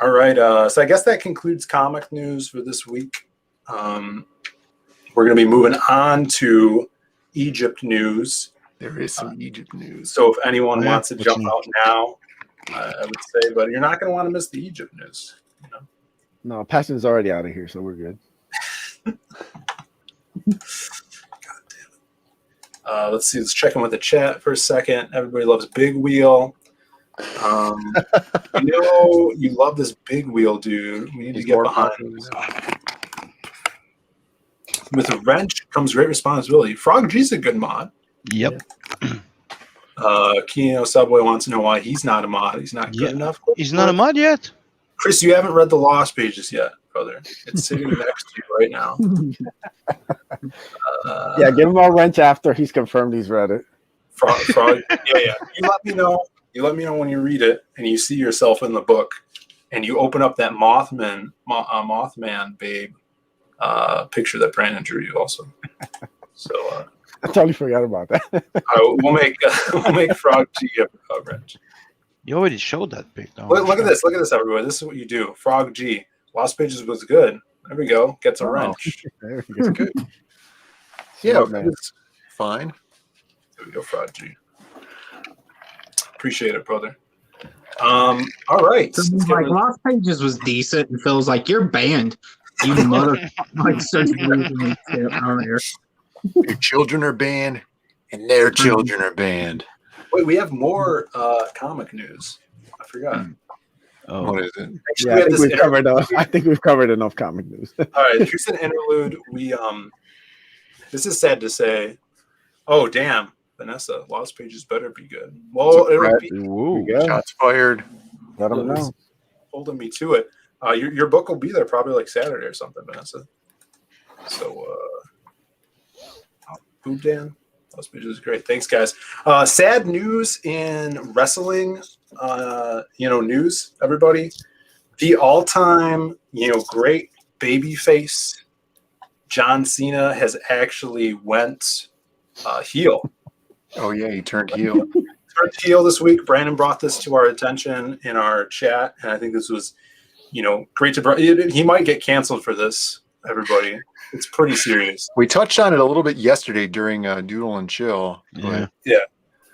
All right. So I guess that concludes comic news for this week. We're going to be moving on to Egypt news. There is some Egypt news. So if anyone Yeah, wants to what's jump new? out now, I would say, but you're not going to want to miss the Egypt news. You know? No, Passion's already out of here, so we're good. Let's see. Let's check in with the chat for a second. Everybody loves Big Wheel. You know, you love this Big Wheel, dude. We need to He's get more behind popular this. now. With a wrench comes great responsibility. Frog G's a good mod. Yep. Kino Subway wants to know why he's not a mod. He's not good enough. He's not a mod yet. Chris, you haven't read the Lost Pages yet, brother. It's sitting next to you right now. Yeah, give him a wrench after he's confirmed he's read it. Frog. Yeah. You let me know. You let me know when you read it and you see yourself in the book, and you open up that Moth Man babe picture that Brandon drew you also. So I totally forgot about that. we'll make Frog G a wrench. You already showed that pic. Look at this. Look at this, everybody. This is what you do. Frog G. Lost Pages was good. There we go. Gets a wrench. There we It's go. good. Yeah, man. it's fine. There we go, Frog G. Appreciate it, brother. All right. So he's like, Lost Pages was decent, and Phil's like, you're banned. You mother. Like, starts losing shit on here. Your children are banned, and their children are banned. Wait, we have more comic news. I forgot. Oh, What is it? Actually, Yeah, we had this I think we've covered enough comic news. All right, here's an interlude. We this is sad to say. Oh damn, Vanessa, Lost Pages better be good. Well, it would be Ooh, yeah. Shots fired. Let him know. holding me to it. Your book will be there probably like Saturday or something, Vanessa. So, Boob Dan, Lost Pages is great. Thanks, guys. Sad news in wrestling. News. Everybody, the all-time great babyface John Cena has actually went heel. Oh yeah, he turned heel. Turned heel this week. Brandon brought this to our attention in our chat, and I think this was, great to. He might get canceled for this. Everybody, it's pretty serious. We touched on it a little bit yesterday during Doodle and Chill. yeah. Yeah.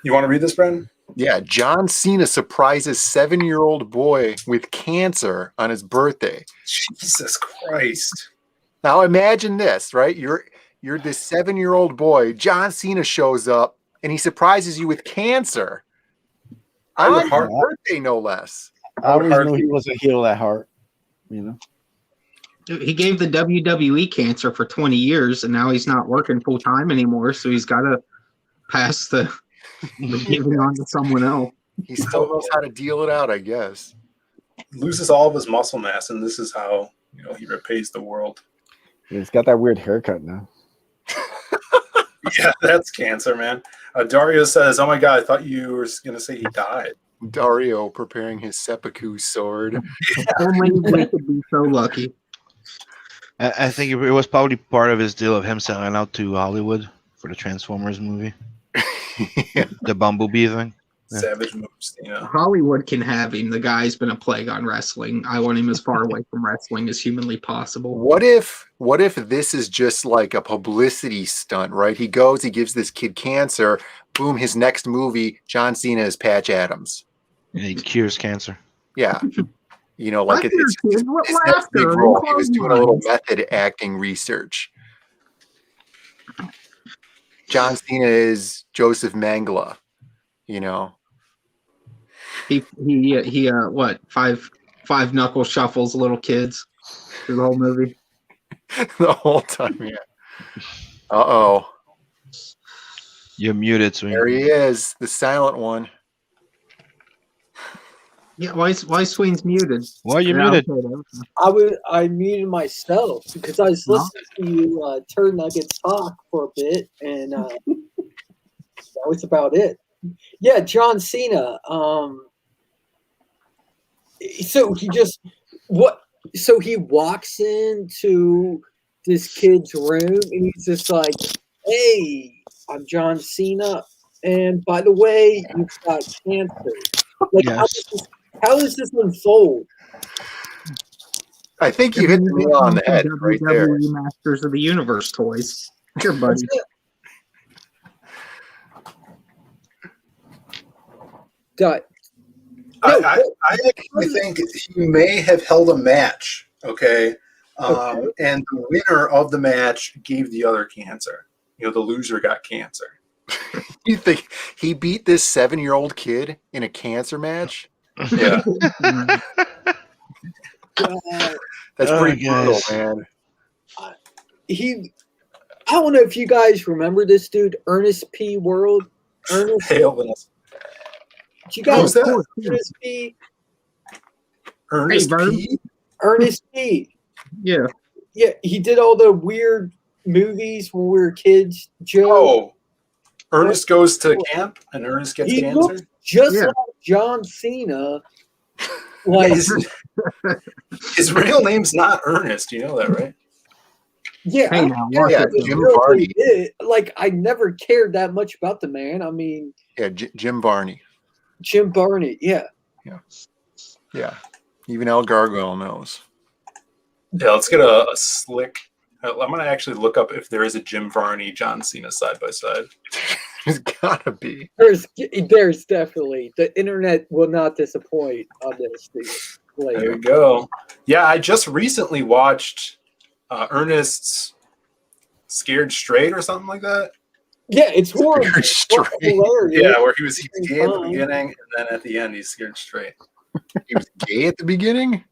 You want to read this, Brandon? Yeah, John Cena surprises 7-year-old boy with cancer on his birthday. Jesus Christ. Now imagine this, right? You're this 7-year-old boy. John Cena shows up and he surprises you with cancer I would on heart- your birthday, no less. I always knew he was a heel at heart. He gave the WWE cancer for 20 years, and now he's not working full time anymore. So he's got to pass the giving on to someone else. He still knows how to deal it out, I guess. Loses all of his muscle mass, and this is how he repays the world. He's got that weird haircut now. Yeah, that's cancer, man. Dario says, "Oh my God, I thought you were going to say he died." Dario preparing his seppuku sword. Only we could be so lucky. I think it was probably part of his deal of him selling out to Hollywood for the Transformers movie. Yeah. The Bumblebee thing. Yeah. Savage moves, Hollywood can have him. The guy's been a plague on wrestling. I want him as far away from wrestling as humanly possible. What if this is just like a publicity stunt, right? He goes, he gives this kid cancer, boom, his next movie, John Cena is Patch Adams. And he cures cancer. Yeah. Like it's What his next laughter big and role. He was doing a little clotheslines. method acting research. John Cena is Joseph Mangala, He what, five knuckle shuffles little kids through the whole movie. the whole time. Yeah. Uh-oh. You're muted, Swing. There he is, the silent one. Yeah, why Swain's muted? Why are you Yeah, muted? okay. I muted myself because I was listening to you turd nuggets talk for a bit, and that was about it. Yeah, John Cena. So he walks into this kid's room and he's just like, "Hey, I'm John Cena, and by the way, you've got cancer." Like, Yes. how does this unfold? I think you hit the nail on the head right there. WWE Masters of the Universe toys. Here, buddy. Got I actually think he may have held a match, okay? And the winner of the match gave the other cancer. The loser got cancer. You think he beat this 7-year-old kid in a cancer match? Yeah. That's pretty brutal, guys. man. he I don't know if you guys remember this dude, Ernest P. World. Ernest. Hail us. Did you guys Who's that? Ernest P. Ernest Hey, P. Ernest P. Yeah. Yeah, he did all the weird movies when we were kids. Joe. Oh, Ernest goes to camp and Ernest gets He cancer. looks just Yeah. like John Cena. Like, His real name's not Ernest. You know that, right? yeah, Hey, I now, don't care yeah, if it's Jim real Varney. they did. Like, I never cared that much about the man. I mean, Yeah, Jim Varney. Jim Barney, yeah. Yeah, even El Gargoyle knows. Yeah, let's get a slick. I'm gonna actually look up if there is a Jim Varney John Cena side by side. There's gotta be. There's definitely, the internet will not disappoint on this thing. Like, There we go. Yeah, I just recently watched Ernest's Scared Straight or something like that. yeah, it's horrible. Scared Straight. Hilarious. Yeah, where he's gay at the Fun. beginning and then at the end he's scared straight. He was gay at the beginning.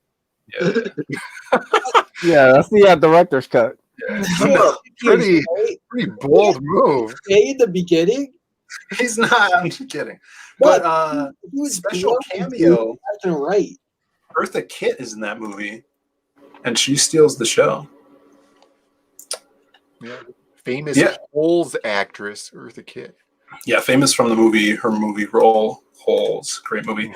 Yeah. Yeah, that's the director's cut. Yeah, Pretty right? bold move. Gay in the beginning. He's not. I'm just kidding. But He was special drunk, cameo. left and right. Eartha Kitt is in that movie, and she steals the show. Yeah. Famous Yeah. Holes actress Eartha Kitt. Yeah, famous from the movie, her movie role, Holes. Great movie.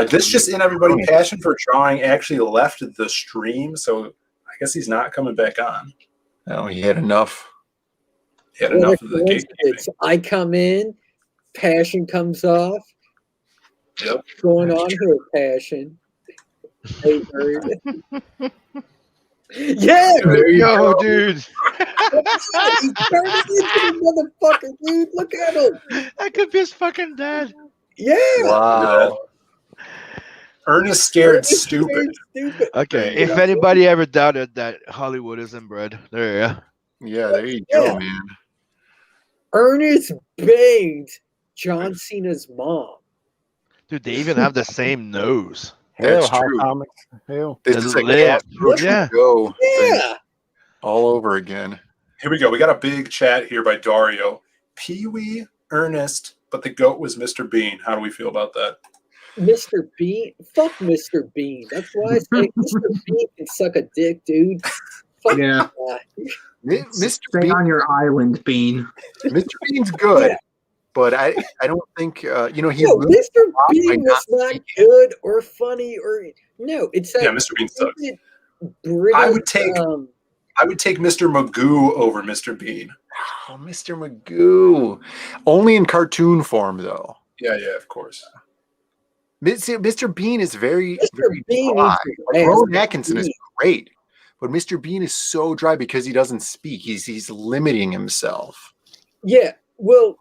This just in, everybody, passion for drawing actually left the stream, so I guess he's not coming back on. Oh, he had enough. He had What enough a of the gatekeeping. coincidence. I come in, passion comes off. Yep. Going on here, passion. Hey, bird. Yeah, There you go, dude. he turned it into the motherfucker, dude. Look at him. That could be his fucking dad. Yeah. Wow. Ernest Scared It's Stupid. stupid. Okay, if anybody ever doubted that Hollywood isn't bread, there you go. Yeah, there you go, Yeah. man. Ernest banged John Cena's mom. Dude, they even have the same nose. Hell, That's Hot true. Comics. Hell. This The is like lip. yeah. Yeah. Go thing Yeah. all over again. Here we go. We got a big chat here by Dario. Pee-wee, Ernest, but the goat was Mr. Bean. How do we feel about that? Mr. Bean. Fuck Mr. Bean. That's why I say Mr. Bean can suck a dick, dude. Fuck Yeah. that. Mr. Stay Bean, on your island, Bean. Mr. Bean's good, Yeah. but I don't think he No, loses Mr. by Bean not was not speaking. good or funny or no. It's that Yeah, Mr. Bean sucks. stupid British, I would take Mr. Magoo over Mr. Bean. Oh, Mr. Magoo. Only in cartoon form, though. Yeah, of course. Mr. Bean is very, Mr. very Bean dry. is Like, ass. Rowan Atkinson is great, but Mr. Bean is so dry because he doesn't speak. He's limiting himself. Yeah. Well,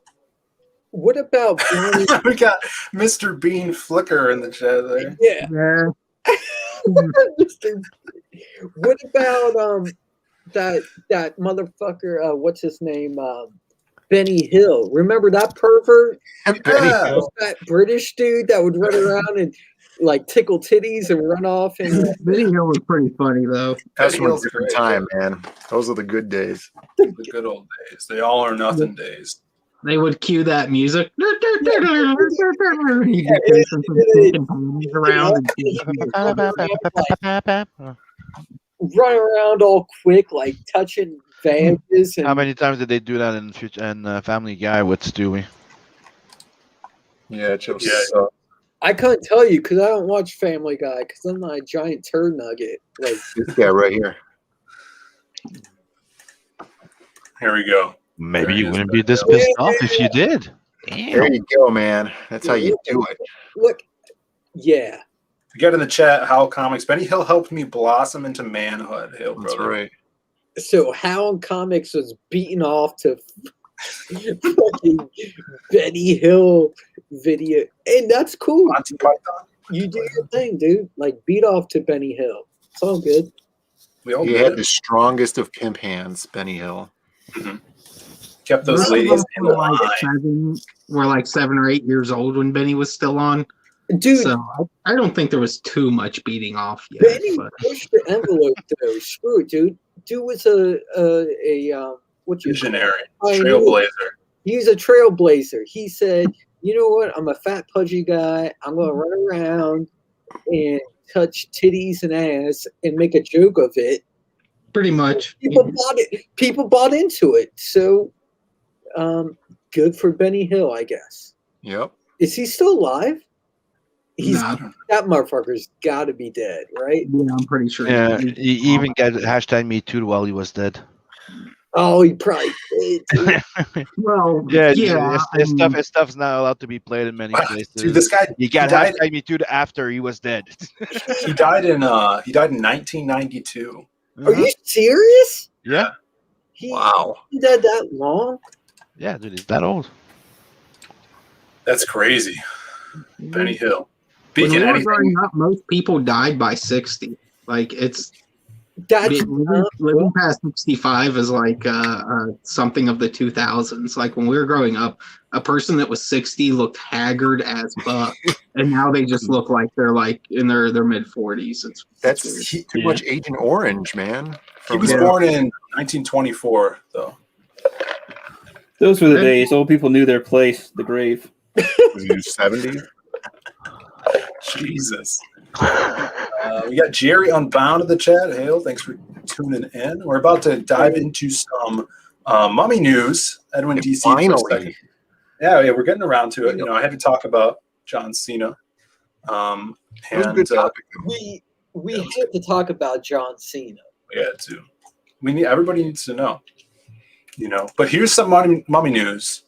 what about Barney? We got Mr. Bean Flicker in the chat there. Yeah. Yeah. Mr. What about that motherfucker? What's his name? Benny Hill. Remember that pervert? Yeah. That British dude that would run around and like tickle titties and run off and Benny Hill was pretty funny though. That's Benny one Hill's different great, time, man. Those are the good days. The good old days. They all are nothing days. They would cue that music. He'd be Yeah, chasing some fucking ponies around. run around all quick, like touching vases. And How many times did they do that in future and Family Guy with Stewie? Yeah, Chips. Yeah. I couldn't tell you because I don't watch Family Guy because I'm not a giant turd nugget. Like, This guy right here. Here we go. Maybe There you it is. wouldn't be this pissed off if you did. There Damn. you go, man. That's how you do it. look, yeah. We got in the chat, Hal Comics. Benny Hill helped me blossom into manhood. Hail, That's brother. right. So Howland Comics was beaten off to fucking Benny Hill video, and that's cool. Monty Python. You do your thing, dude. Like beat off to Benny Hill. It's all good. We all He did. had the strongest of pimp hands, Benny Hill. Kept those Most of ladies us in were line. like 7 or 8 years old when Benny was still on. Dude, So I don't think there was too much beating off yet. Benny But pushed the envelope though. Screw it, dude. Dude was a what you Visionary, pioneer. trailblazer. He's a trailblazer. He said, "You know what? I'm a fat, pudgy guy. I'm gonna run around and touch titties and ass and make a joke of it." Pretty much. People bought it. People bought into it. So, good for Benny Hill, I guess. Yep. Is he still alive? He's Nah. that motherfucker's got to be dead, right? Yeah, I'm pretty sure. Yeah, he even got hashtag Me Too while he was dead. Oh, he probably did. Dude. Well, Yeah, yeah. his stuff's not allowed to be played in many places. Dude, this guy he got died. hashtag Me Too after he was dead. He died in 1992. Are you serious? Yeah, He Wow, he died that long? yeah, dude, he's that old. that's crazy. Benny Hill. When Speaking we of were growing anything, up, most people died by 60. Like it's That's living past 65 is like something of the 2000s. Like when we were growing up, a person that was 60 looked haggard as fuck, and now they just look like they're like in their mid 40s. That's he, too much Agent Orange, man. he was born in 1924, though. Those were the days. Old people knew their place, the grave. Was he 70? Jesus. We got Jerry Unbound in the chat. Hail, thanks for tuning in. We're about to dive into some mummy news. Edwin DC. for a Finally. second. Yeah, we're getting around to it. You know, I had to talk about John Cena. It was a And good topic. we have to talk about John Cena. yeah, too. Everybody needs to know. You know, but here's some mummy news.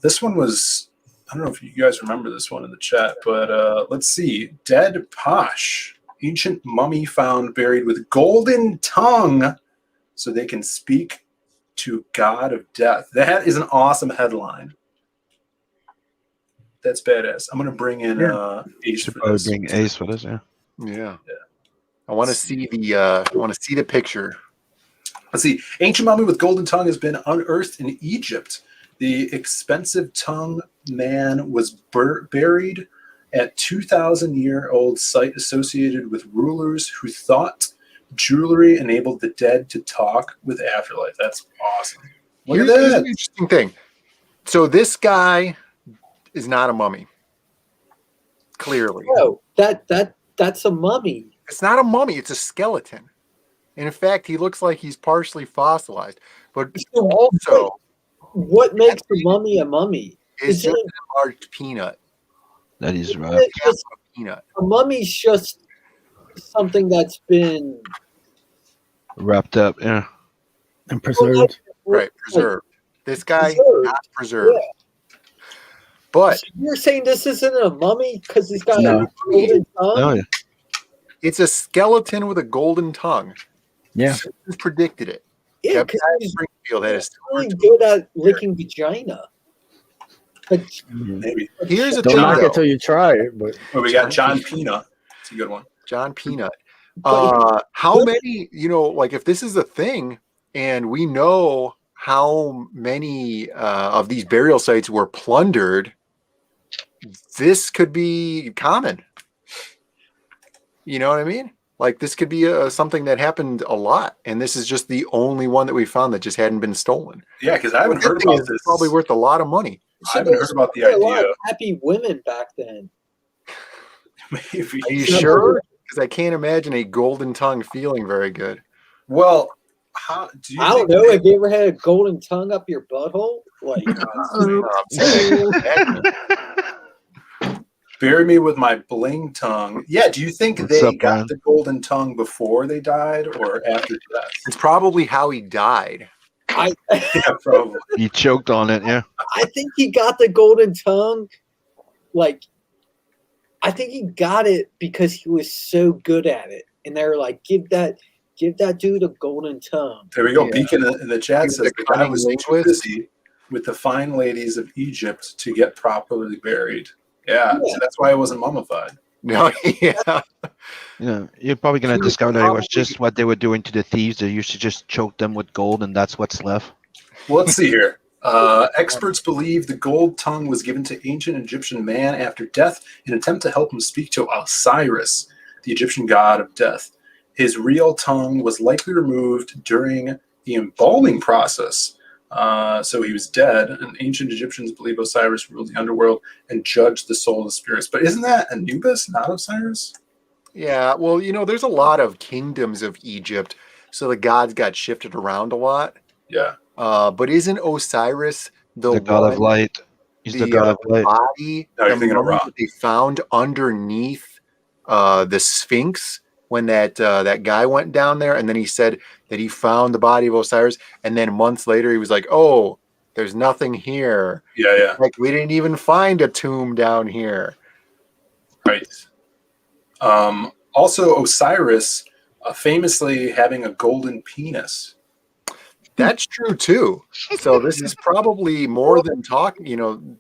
This one was, I don't know if you guys remember this one in the chat, but let's see. Dead Posh, ancient mummy found buried with golden tongue so they can speak to God of death. That is an awesome headline. That's badass. I'm going to bring in Ace for this. Bring Ace for this, yeah. Yeah. I want to see the picture. Let's see. Ancient mummy with golden tongue has been unearthed in Egypt. The expensive tongue man was buried at 2,000-year-old site associated with rulers who thought jewelry enabled the dead to talk with afterlife. That's awesome. Look at Here's that. an interesting thing. So this guy is not a mummy. Clearly. No, that's a mummy. It's not a mummy, it's a skeleton. And in fact, he looks like he's partially fossilized. But So also, what makes a mummy a mummy? it's Is just it- an enlarged peanut. That is rough. It's just- Peanut. a mummy's just something that's been Wrapped up, yeah. And preserved. Right, preserved. This guy Preserved. not preserved. But So you're saying this isn't a mummy because he's got No. a golden tongue? Oh, yeah. it's a skeleton with a golden tongue. Yeah. Who predicted it? Yeah, That because guy he's Springfield had his really good at licking vagina. But Maybe. Here's a Don't thing, knock though. it till you try it, but Oh, we got John Peanut. It's a good one. John Peanut. But- How many, like if this is a thing and we know how many of these burial sites were plundered, this could be common. You know what I mean? Like this could be something that happened a lot. And this is just the only one that we found that just hadn't been stolen. Yeah, because I haven't The heard thing about is, this. it's probably worth a lot of money. I haven't heard about the there were a lot idea. of happy women back then. Maybe. Are you sure? Because I can't imagine a golden tongue feeling very good. Well, how do you I don't think know. Have you ever had a golden tongue up your butthole? Like, bury me with my bling tongue? Yeah, do you think What's they up, got man? the golden tongue before they died or after death? It's probably how he died. I Yeah, probably. He choked on it, yeah. think he got the golden tongue. Like, I think he got it because he was so good at it, and they were like, "Give that dude a golden tongue." There we go. Yeah. Beacon in the chat He was says a the guy cunning was too linguist. busy with the fine ladies of Egypt to get properly buried. Yeah, so that's why it wasn't mummified. No, yeah. Yeah, you're probably going He to was discover that it was probably- just what they were doing to the thieves. They used to just choke them with gold, and that's what's left. Well, let's see here. Experts believe the gold tongue was given to ancient Egyptian man after death in an attempt to help him speak to Osiris, the Egyptian god of death. His real tongue was likely removed during the embalming process. So he was dead, and ancient Egyptians believe Osiris ruled the underworld and judged the soul of the spirits. But isn't that Anubis, not Osiris? Yeah, well, there's a lot of kingdoms of Egypt, so the gods got shifted around a lot. Yeah. But isn't Osiris The god of light. He's the god of light. Body, No, you're the thinking of mummy Ra. that they found underneath the Sphinx when that guy went down there, and then he said that he found the body of Osiris, and then months later he was like, "Oh, there's nothing here. Yeah. Like we didn't even find a tomb down here." Right. Also, Osiris famously having a golden penis. That's true too. So this is probably more than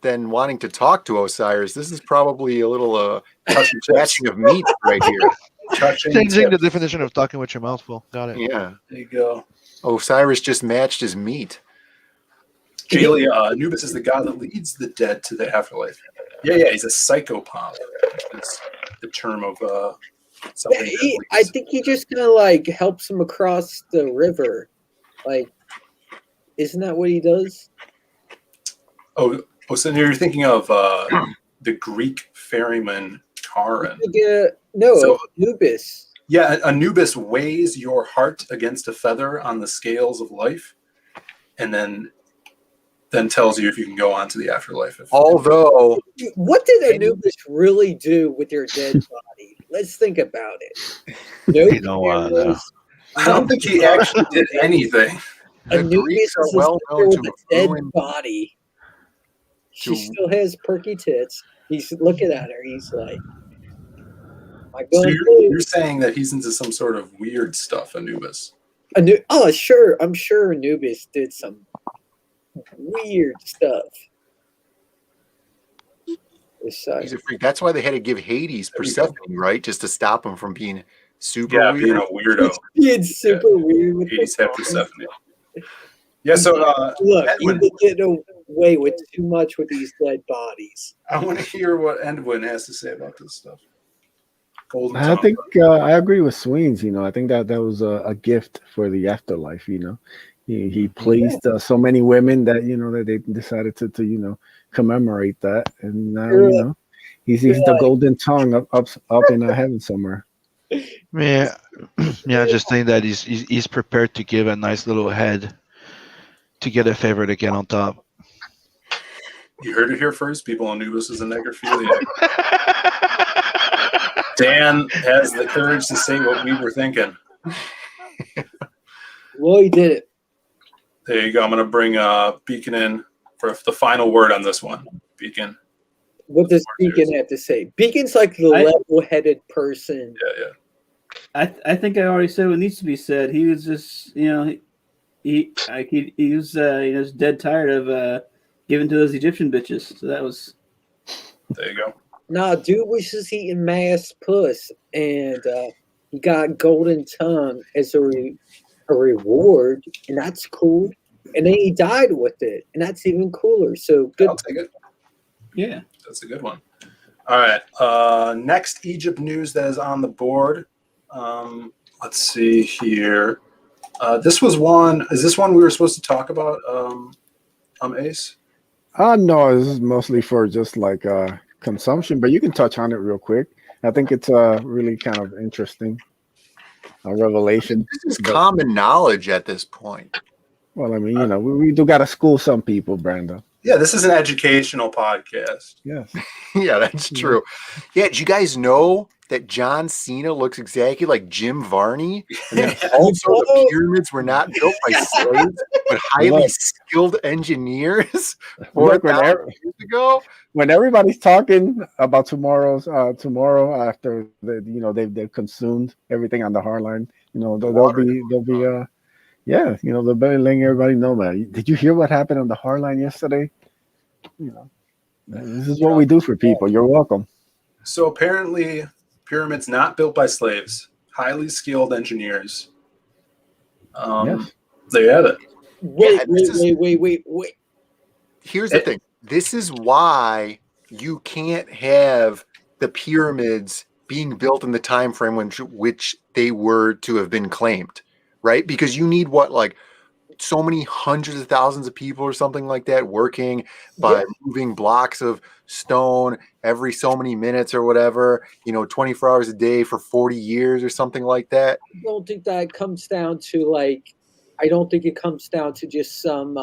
than wanting to talk to Osiris. This is probably a little touching of meat right here. Changing the definition of talking with your mouth full. Got it. Yeah. There you go. Osiris just matched his meat. Jaylee, Anubis is the god that leads the dead to the afterlife. Yeah, he's a psychopomp. That's the term of something. I think he just kind of like helps him across the river. Like, isn't that what he does? Oh, so you're thinking of the Greek ferryman Charon. No, Anubis. Yeah, Anubis weighs your heart against a feather on the scales of life, and then tells you if you can go on to the afterlife. Although, what did Anubis really do with your dead body? Let's think about it. No You don't want to know. I don't think he actually did anything. the Anubis Greeks are is well a known with to a dead ruin. body. She to- still has perky tits. He's looking at her. He's like, So you're saying that he's into some sort of weird stuff, Anubis. Oh, sure. I'm sure Anubis did some weird stuff. He's a freak. That's why they had to give Hades Persephone, right? Just to stop him from being super Yeah, weird. being a weirdo. It's super weird with Hades the had Persephone. Yeah, so look, Edwin, you've been getting away with too much with these dead bodies. I want to hear what Edwin has to say about this stuff. Golden I tongue. think I agree with Sweens. I think that was a gift for the afterlife. He pleased so many women that that they decided to commemorate that, and now he's the golden tongue up in heaven somewhere. Yeah, I just think that he's prepared to give a nice little head to get a favorite again on top. You heard it here first. People on Anubis is a necrophiliac. Dan has the courage to say what we were thinking. Well, he did it. There you go. I'm going to bring Beacon in for the final word on this one. Beacon. What does Beacon have to say? Beacon's like the level-headed person. Yeah. I think I already said what needs to be said. He was just, he was dead tired of giving to those Egyptian bitches. So that was. There you go. Nah, dude was just eating mass puss, and he got golden tongue as a reward, and that's cool. And then he died with it, and that's even cooler. So good. I'll take it. Yeah, that's a good one. All right. Next Egypt news that is on the board. Let's see here. This was one. Is this one we were supposed to talk about? Ace. No, this is mostly for just like consumption, but you can touch on it real quick. I think it's really kind of interesting. A revelation. This is common knowledge at this point. Well, I mean, we do got to school some people, Brando. Yeah, this is an educational podcast. Yes. Yeah, that's true. Yeah, did you guys know that John Cena looks exactly like Jim Varney? And also, the pyramids were not built by slaves, but highly skilled engineers 4,000 years ago. When everybody's talking about tomorrow after they've consumed everything on the hardline, they'll be yeah, they'll be letting everybody know, man. Did you hear what happened on the hardline yesterday? This is what we do for people. You're welcome. So apparently, pyramids not built by slaves, highly skilled engineers. Yes. There you have it. Wait. Here's the thing. This is why you can't have the pyramids being built in the time frame which they were to have been claimed, right? Because you need so many hundreds of thousands of people or something like that working by moving blocks of stone every so many minutes or whatever, 24 hours a day for 40 years or something like that. I don't think that comes down to like, I don't think it comes down to just some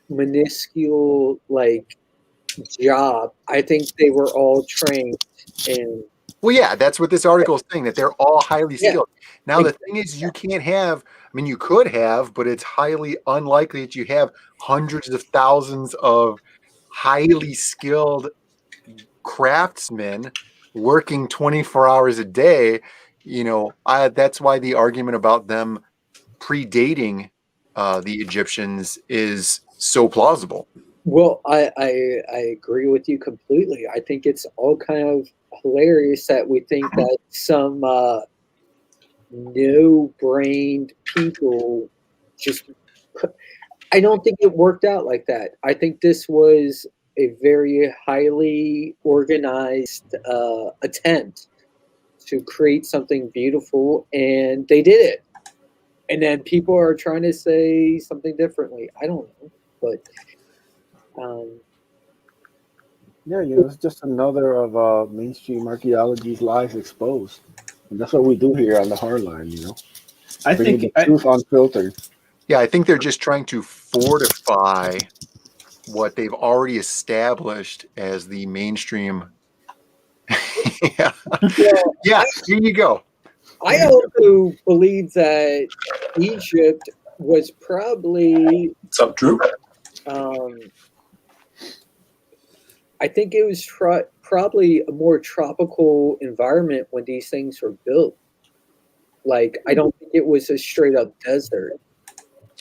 minuscule like job. I think they were all trained in. Well, yeah, that's what this article is saying, that they're all highly skilled. Now, the Exactly. thing is, you can't have, I mean, you could have, but it's highly unlikely that you have hundreds of thousands of highly skilled craftsmen working 24 hours a day. That's why the argument about them predating the Egyptians is so plausible. Well, I agree with you completely. I think it's all kind of hilarious that we think that some no-brained people just. I don't think it worked out like that. I think this was a very highly organized attempt to create something beautiful, and they did it. And then people are trying to say something differently. I don't know, but. It's just another of mainstream archaeology's lies exposed, and that's what we do here on the Hardline. I Bringing think the truth unfiltered. Yeah, I think they're just trying to fortify what they've already established as the mainstream. Yeah, here you go. I also believe that Egypt was probably. What's up, Drew? I think it was probably a more tropical environment when these things were built. Like, I don't think it was a straight up desert.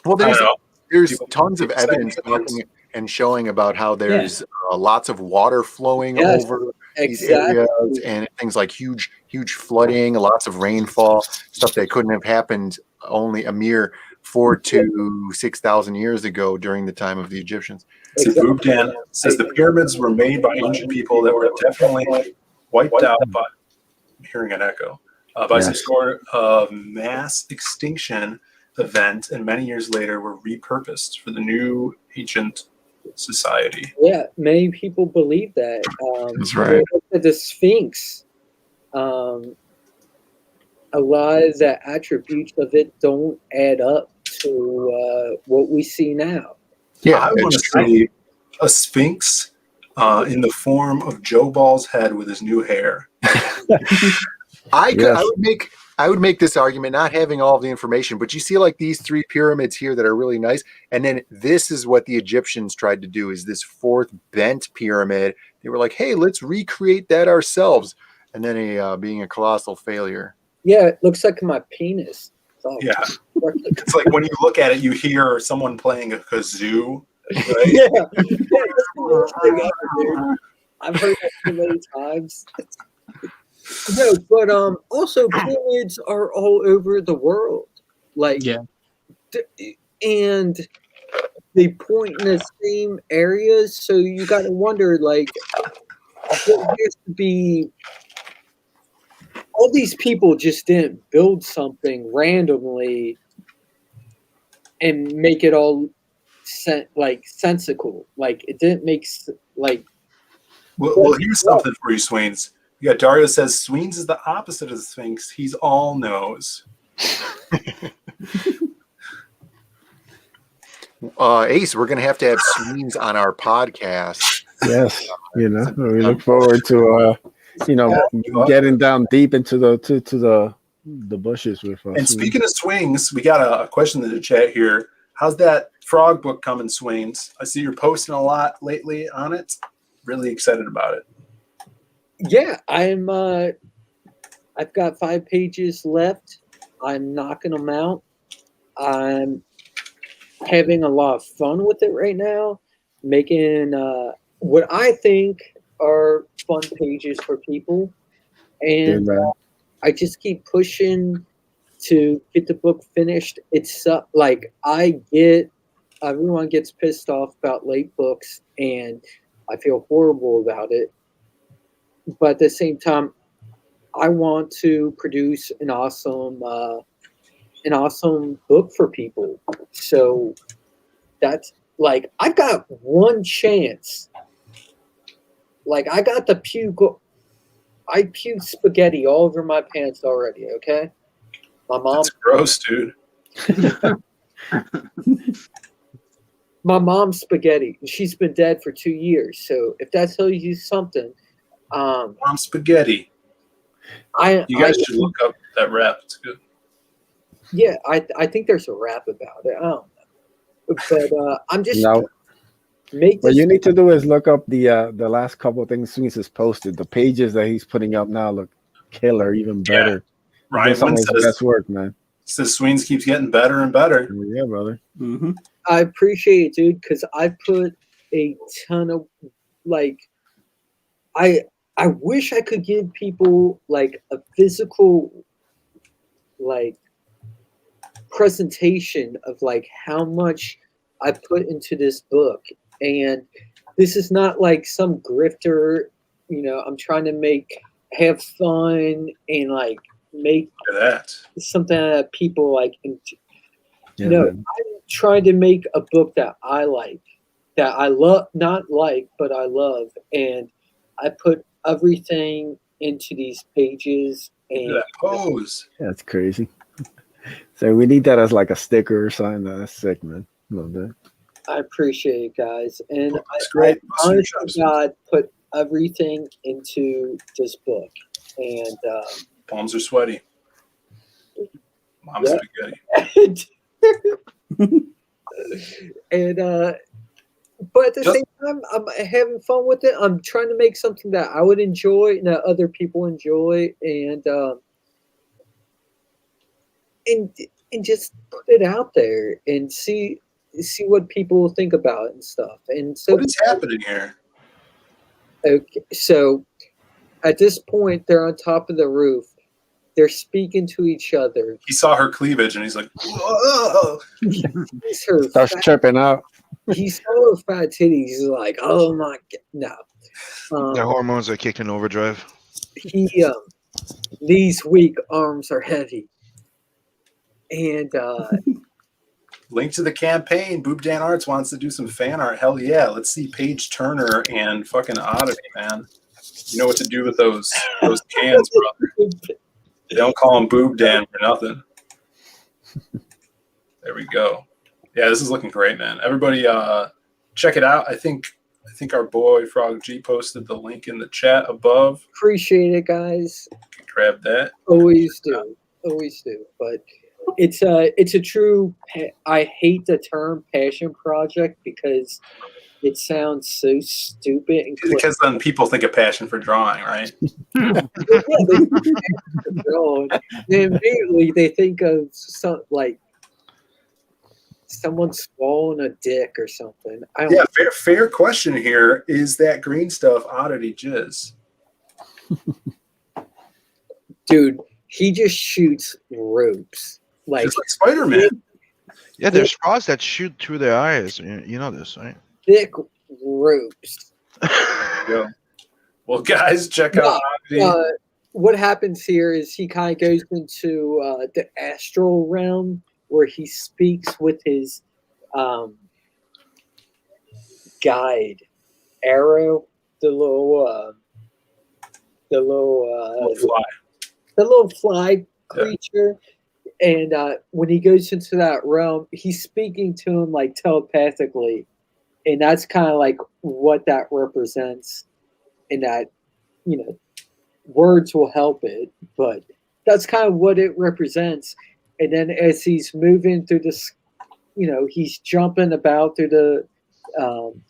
Well, there's tons of evidence talking and showing about how there's lots of water flowing over these areas, and things like huge flooding, lots of rainfall, stuff that couldn't have happened only a mere 4,000 to 6,000 years ago during the time of the Egyptians. Dan says the pyramids were made by ancient people that were definitely wiped out by hearing an echo by some sort of mass extinction event, and many years later were repurposed for the new ancient society. Yeah, many people believe that. That's right. The Sphinx, a lot of the attributes of it don't add up to what we see now. Yeah, I want to see a Sphinx in the form of Joe Ball's head with his new hair. I would make this argument, not having all of the information, but you see like these three pyramids here that are really nice. And then this is what the Egyptians tried to do, is this fourth bent pyramid. They were like, hey, let's recreate that ourselves. And then being a colossal failure. Yeah, it looks like my penis. Yeah. It's like when you look at it, you hear someone playing a kazoo. Right? Yeah. I've heard that too many times. No, but also pyramids are all over the world. Like, and they point in the same areas, so you got to wonder, like, there has to be. All these people just didn't build something randomly and make it all sensical. Like, it didn't make like. Well, here's something for you, Swains. You got Dario says Sweens is the opposite of the Sphinx. He's all nose. Ace, we're going to have Sweens on our podcast. Yes, we look forward to getting down deep into the bushes with us. And speaking of swings, we got a question in the chat here. How's that frog book coming, Swains? I see you're posting a lot lately on it. Really excited about it. Yeah, I've got 5 pages left. I'm knocking them out. I'm having a lot of fun with it right now, making what I think are fun pages for people. And I just keep pushing to get the book finished. It's like everyone gets pissed off about late books, and I feel horrible about it. But at the same time, I want to produce an awesome an awesome book for people. So that's like, I've got one chance. Like, I got the I puked spaghetti all over my pants already, okay? My mom. That's gross, dude. My mom's spaghetti. And she's been dead for 2 years. So if that tells you something, Mom spaghetti. You guys should look up that rap. It's good. Yeah, I think there's a rap about it. I don't know. But I'm just No. What you need to do is look up the last couple of things Sweens has posted. The pages that he's putting up now look killer, even better. Yeah. Right. Some of his best work, man. Says Sweens keeps getting better and better. Yeah, brother. Mm-hmm. I appreciate it, dude, because I put a ton of like I wish I could give people like a physical like presentation of like how much I put into this book. And this is not like some grifter, you know, I'm trying to have fun and like make that something that people like. Yeah, no, man. I'm trying to make a book that I like, that I love, not like, but I love. And I put everything into these pages. And that pose. That's crazy. So we need that as like a sticker or something. That's sick, man. Love that. I appreciate it, guys. And That's great. I honestly, God, put everything into this book. And palms are sweaty. Mom's spaghetti. And but at the same time, I'm having fun with it. I'm trying to make something that I would enjoy and that other people enjoy, and just put it out there and see what people think about it and stuff. And so, what is happening here? Okay, so at this point, they're on top of the roof. They're speaking to each other. He saw her cleavage and he's like, whoa. Starts tripping out. He saw her fat titties. He's like, oh my God. No. Their hormones are kicked in overdrive. These weak arms are heavy. And link to the campaign. Boob Dan Arts wants to do some fan art. Hell yeah. Let's see Paige Turner and fucking Oddity, man. You know what to do with those cans, brother. They don't call him Boob Dan for nothing. There we go. Yeah, this is looking great, man. Everybody check it out. I think our boy Frog G posted the link in the chat above. Appreciate it, guys. Grab that. Always do. But it's a true, I hate the term passion project because it sounds so stupid. And because then people think of passion for drawing, right? Immediately they think of someone swallowing a dick or something. Fair question here. Is that green stuff Oddity jizz? Dude, he just shoots ropes. Just like Spider-Man. Yeah, there's straws that shoot through their eyes. You know this, right? Thick ropes. Yeah. Well, guys, check out Oddity. What happens here is he kind of goes into the astral realm where he speaks with his guide, Arrow, the little fly creature. Yeah. And when he goes into that realm, he's speaking to him like telepathically. And that's kind of like what that represents. And that, words will help it, but that's kind of what it represents. And then as he's moving through this, he's jumping about through the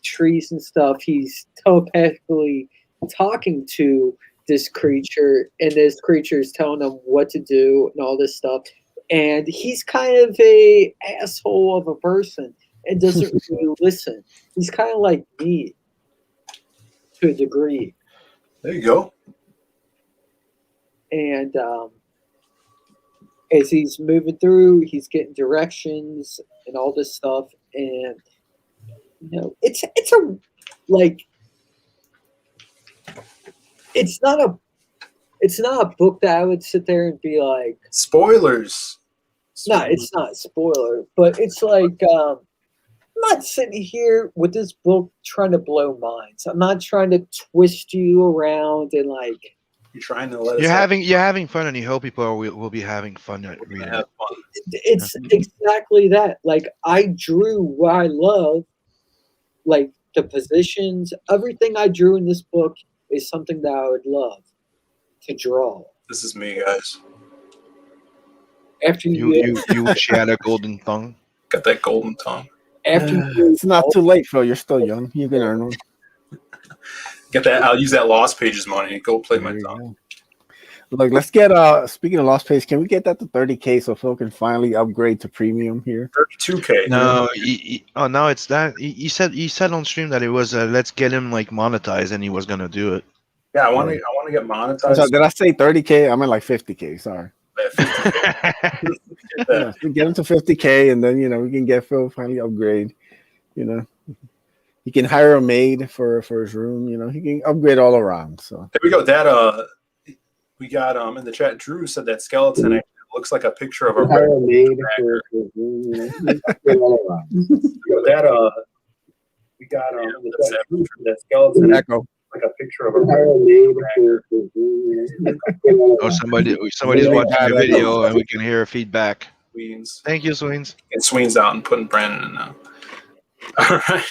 trees and stuff. He's telepathically talking to this creature, and this creature is telling him what to do and all this stuff. And he's kind of a asshole of a person and doesn't really listen. He's kind of like me to a degree. There you go. And as he's moving through, he's getting directions and all this stuff. And it's not a book that I would sit there and be like, spoilers. No, it's not a spoiler, but it's like I'm not sitting here with this book trying to blow minds. I'm not trying to twist you around and like You're trying to let us You're having fun, and you hope people will be having fun at reading it. have fun. it's exactly that. Like I drew what I love, like the positions, everything I drew in this book is something that I would love to draw. This is me, guys. After You wish you had a golden tongue. Got that golden tongue. after It's not too late, Phil. You're still young. You can earn one. Get that. I'll use that Lost Pages money. Go play my There you tongue. go. Look, let's get speaking of Lost Page, can we get that to 30K so Phil can finally upgrade to premium here? 32K. No, oh no, it's that. You said on stream that it was let's get him like monetized, and he was gonna do it. Yeah, I want to get monetized. So did I say 30K? I meant like 50K. Sorry. At 50K. Get Yeah, that. we get him to 50K, and then we can get Phil finally upgrade. He can hire a maid for his room. He can upgrade all around. So There we go. That we got in the chat. Drew said that skeleton actually looks like a picture of a hire a maid backer. for his room. He can upgrade all around. That we got in the chat. Drew said that skeleton Echo. like a picture of a Hire a maid for his room. Oh, somebody's watching your video, and we can hear feedback. Sweens. Thank you, Sweens. And Sweens out and putting Brandon in now. All right.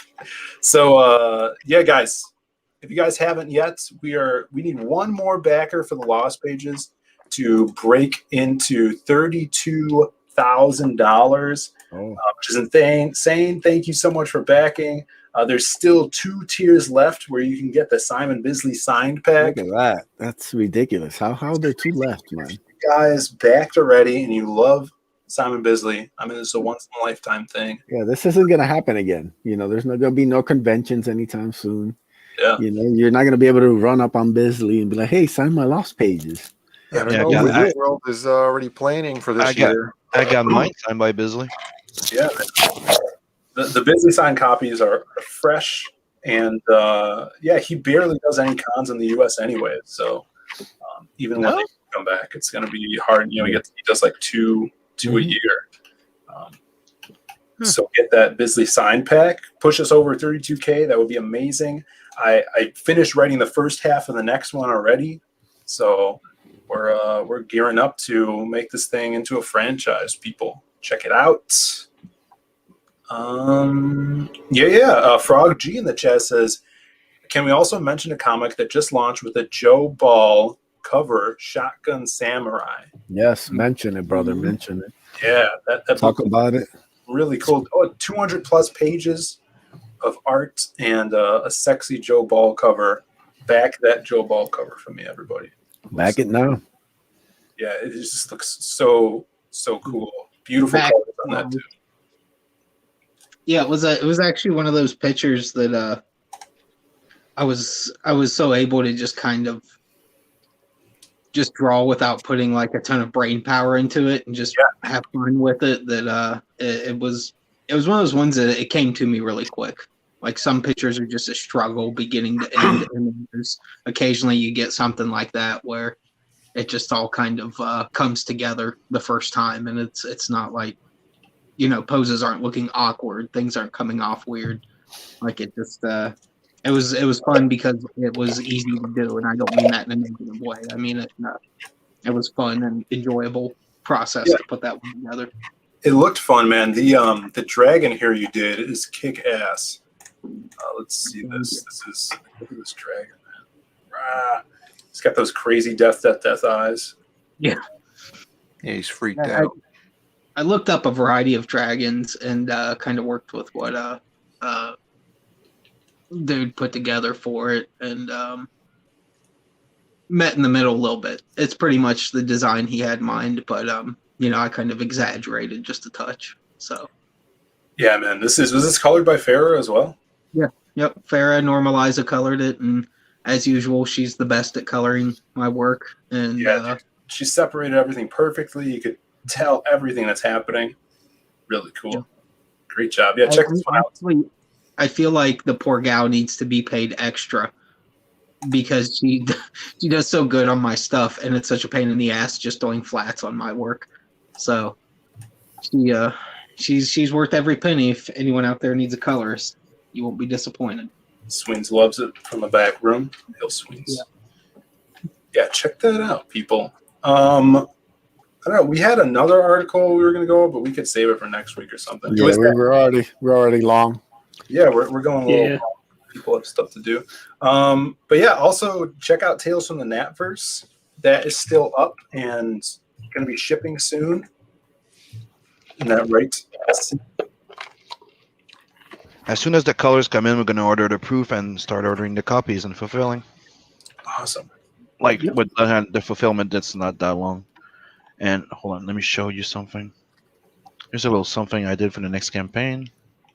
So yeah, guys, if you guys haven't yet, we need one more backer for the Lost Pages to break into $32,000, which is insane. Thank you so much for backing. There's still 2 tiers left where you can get the Simon Bisley signed pack. Look at that. That's ridiculous. How are there 2 left, man? You guys backed already, and you love Simon Bisley. I mean, it's a once in a lifetime thing. Yeah, this isn't gonna happen again. There's not gonna be no conventions anytime soon. Yeah. You're not gonna be able to run up on Bisley and be like, "Hey, sign my Lost Pages." I don't Yeah, know. yeah, Wizard World is already planning for this year. I got mine signed by Bisley. Yeah. The Bisley signed copies are fresh, and yeah, he barely does any cons in the U.S. anyway. So even when they come back, it's going to be hard. He does like two a year. So get that Bisley signed pack. Push us over 32K. That would be amazing. I finished writing the first half of the next one already, so we're gearing up to make this thing into a franchise. People, check it out. Frog G in the chat says, can we also mention a comic that just launched with a Joe Ball cover, Shotgun Samurai? Yes, mention it, brother. Mention it. Yeah, that Talk about it. Really cool. 200 plus pages of art and a sexy Joe Ball cover. Back that Joe Ball cover for me, everybody. Back it now. Yeah, it just looks so cool. Beautiful colors on that too. Yeah, it was actually one of those pictures that I was so able to just kind of just draw without putting like a ton of brain power into it and just have fun with it. That it was one of those ones that it came to me really quick. Like some pictures are just a struggle beginning to end, and then there's occasionally you get something like that where it just all kind of comes together the first time, and it's not like, poses aren't looking awkward, things aren't coming off weird. Like it just it was fun because it was easy to do, and I don't mean that in a negative way. I mean it was fun and enjoyable process to put that one together. It looked fun, man. The dragon here you did is kick ass. Let's see this. Look at this dragon, man. He's got those crazy death eyes. Yeah. Yeah, he's freaked out. I looked up a variety of dragons and kind of worked with what dude put together for it, and met in the middle a little bit. It's pretty much the design he had in mind, but I kind of exaggerated just a touch. So yeah, man, was this colored by Farrah as well? Yeah, yep. Farrah Normaliza colored it, and as usual, she's the best at coloring my work. And she separated everything perfectly. You could tell everything that's happening. Really cool. Yeah. Great job. Yeah, check this one out. I feel like the poor gal needs to be paid extra because she does so good on my stuff, and it's such a pain in the ass just doing flats on my work. So She's worth every penny. If anyone out there needs a colorist, you won't be disappointed. Sweens loves it from the back room. Hail Sweens. Yeah, check that out, people. I don't know. We had another article we were going to go, but we could save it for next week or something. Yeah, we're already long. Yeah, we're going a little long. People have stuff to do. But yeah, also check out Tales from the NATVERSE. That is still up and going to be shipping soon. Isn't that right? As soon as the colors come in, we're going to order the proof and start ordering the copies and fulfilling. Awesome. Like with the fulfillment, that's not that long. And hold on, let me show you something. Here's a little something I did for the next campaign.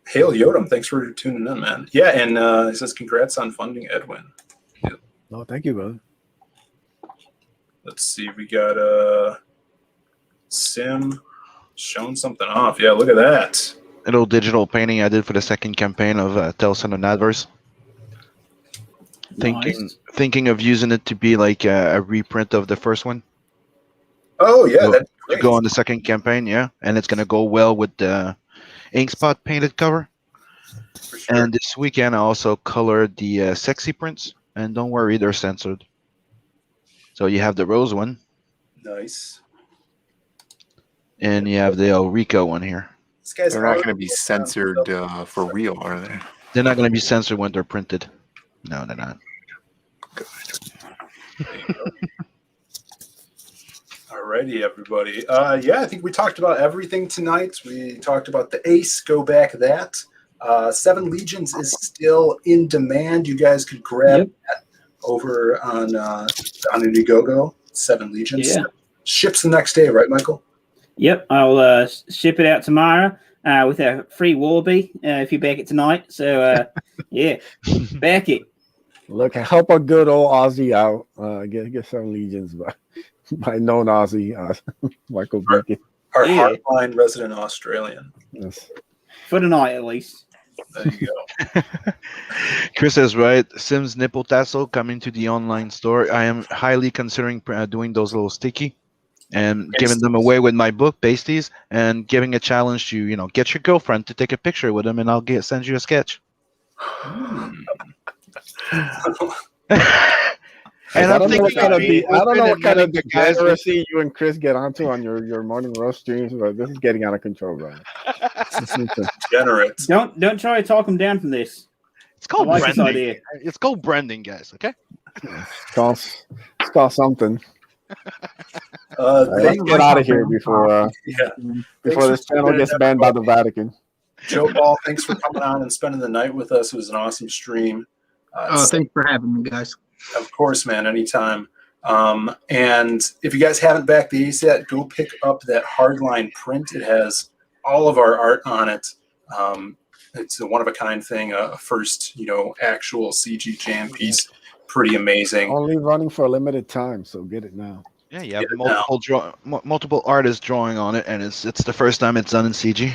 Hail Yodam, thanks for tuning in, man. Yeah, and he says congrats on funding Edwin. Yeah. Oh, thank you, brother. Let's see, we got Sim showing something off. Yeah, look at that. A little digital painting I did for the second campaign of Tales from the NATVERSE. Thinking of using it to be like a reprint of the first one. Oh yeah, that's great. To go on the second campaign, yeah, and it's gonna go well with the ink spot painted cover. For sure. And this weekend I also colored the sexy prints, and don't worry, they're censored. So you have the rose one. Nice. And you have the El Rico one here. They're not going to be censored for real, are they? They're not going to be censored when they're printed. No, they're not. Alrighty, everybody. Yeah, I think we talked about everything tonight. We talked about the Ace. Go back that. 7 Legions is still in demand. You guys could grab that over on Indiegogo. 7 Legions. Yeah. Ships the next day, right, Michael? Yep, I'll ship it out tomorrow with a free Warby if you back it tonight. So, yeah, back it. Look, help a good old Aussie out. Get some Legions by known Aussie, Michael Beacon. Our hardline resident Australian. Yes. For the night, at least. There you go. Chris is right. Sims nipple tassel coming to the online store. I am highly considering doing those little sticky and giving them away with my book, Pasties, and giving a challenge to, get your girlfriend to take a picture with them, and I'll send you a sketch. And I don't know what kind of degeneracy you and Chris get onto on your morning roast streams, but this is getting out of control, bro. Degenerate. Don't try to talk them down from this. It's called branding. It's called branding, guys. Okay. It's called something. Let's get out of here before this channel gets banned by the Vatican. Joe Ball, thanks for coming on and spending the night with us. It was an awesome stream. Thanks for having me, guys. Of course, man, anytime. And if you guys haven't backed the Ace yet, go pick up that hardline print. It has all of our art on it. It's a one-of-a-kind thing, a first, actual CG jam piece. Pretty amazing. Only running for a limited time, so get it now. Yeah, you have multiple artists drawing on it, and it's the first time it's done in CG.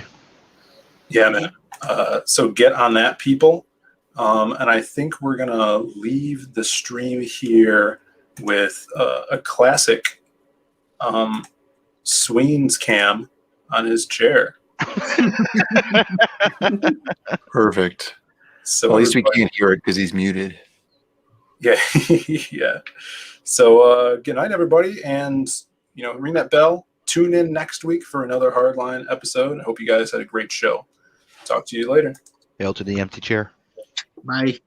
Yeah, man. So get on that, people. And I think we're gonna leave the stream here with a classic Sweens cam on his chair. Perfect. So at least we can't hear it because he's muted. Yeah, yeah. So good night, everybody, and ring that bell. Tune in next week for another Hardline episode. I hope you guys had a great show. Talk to you later. Hail to the empty chair. Bye.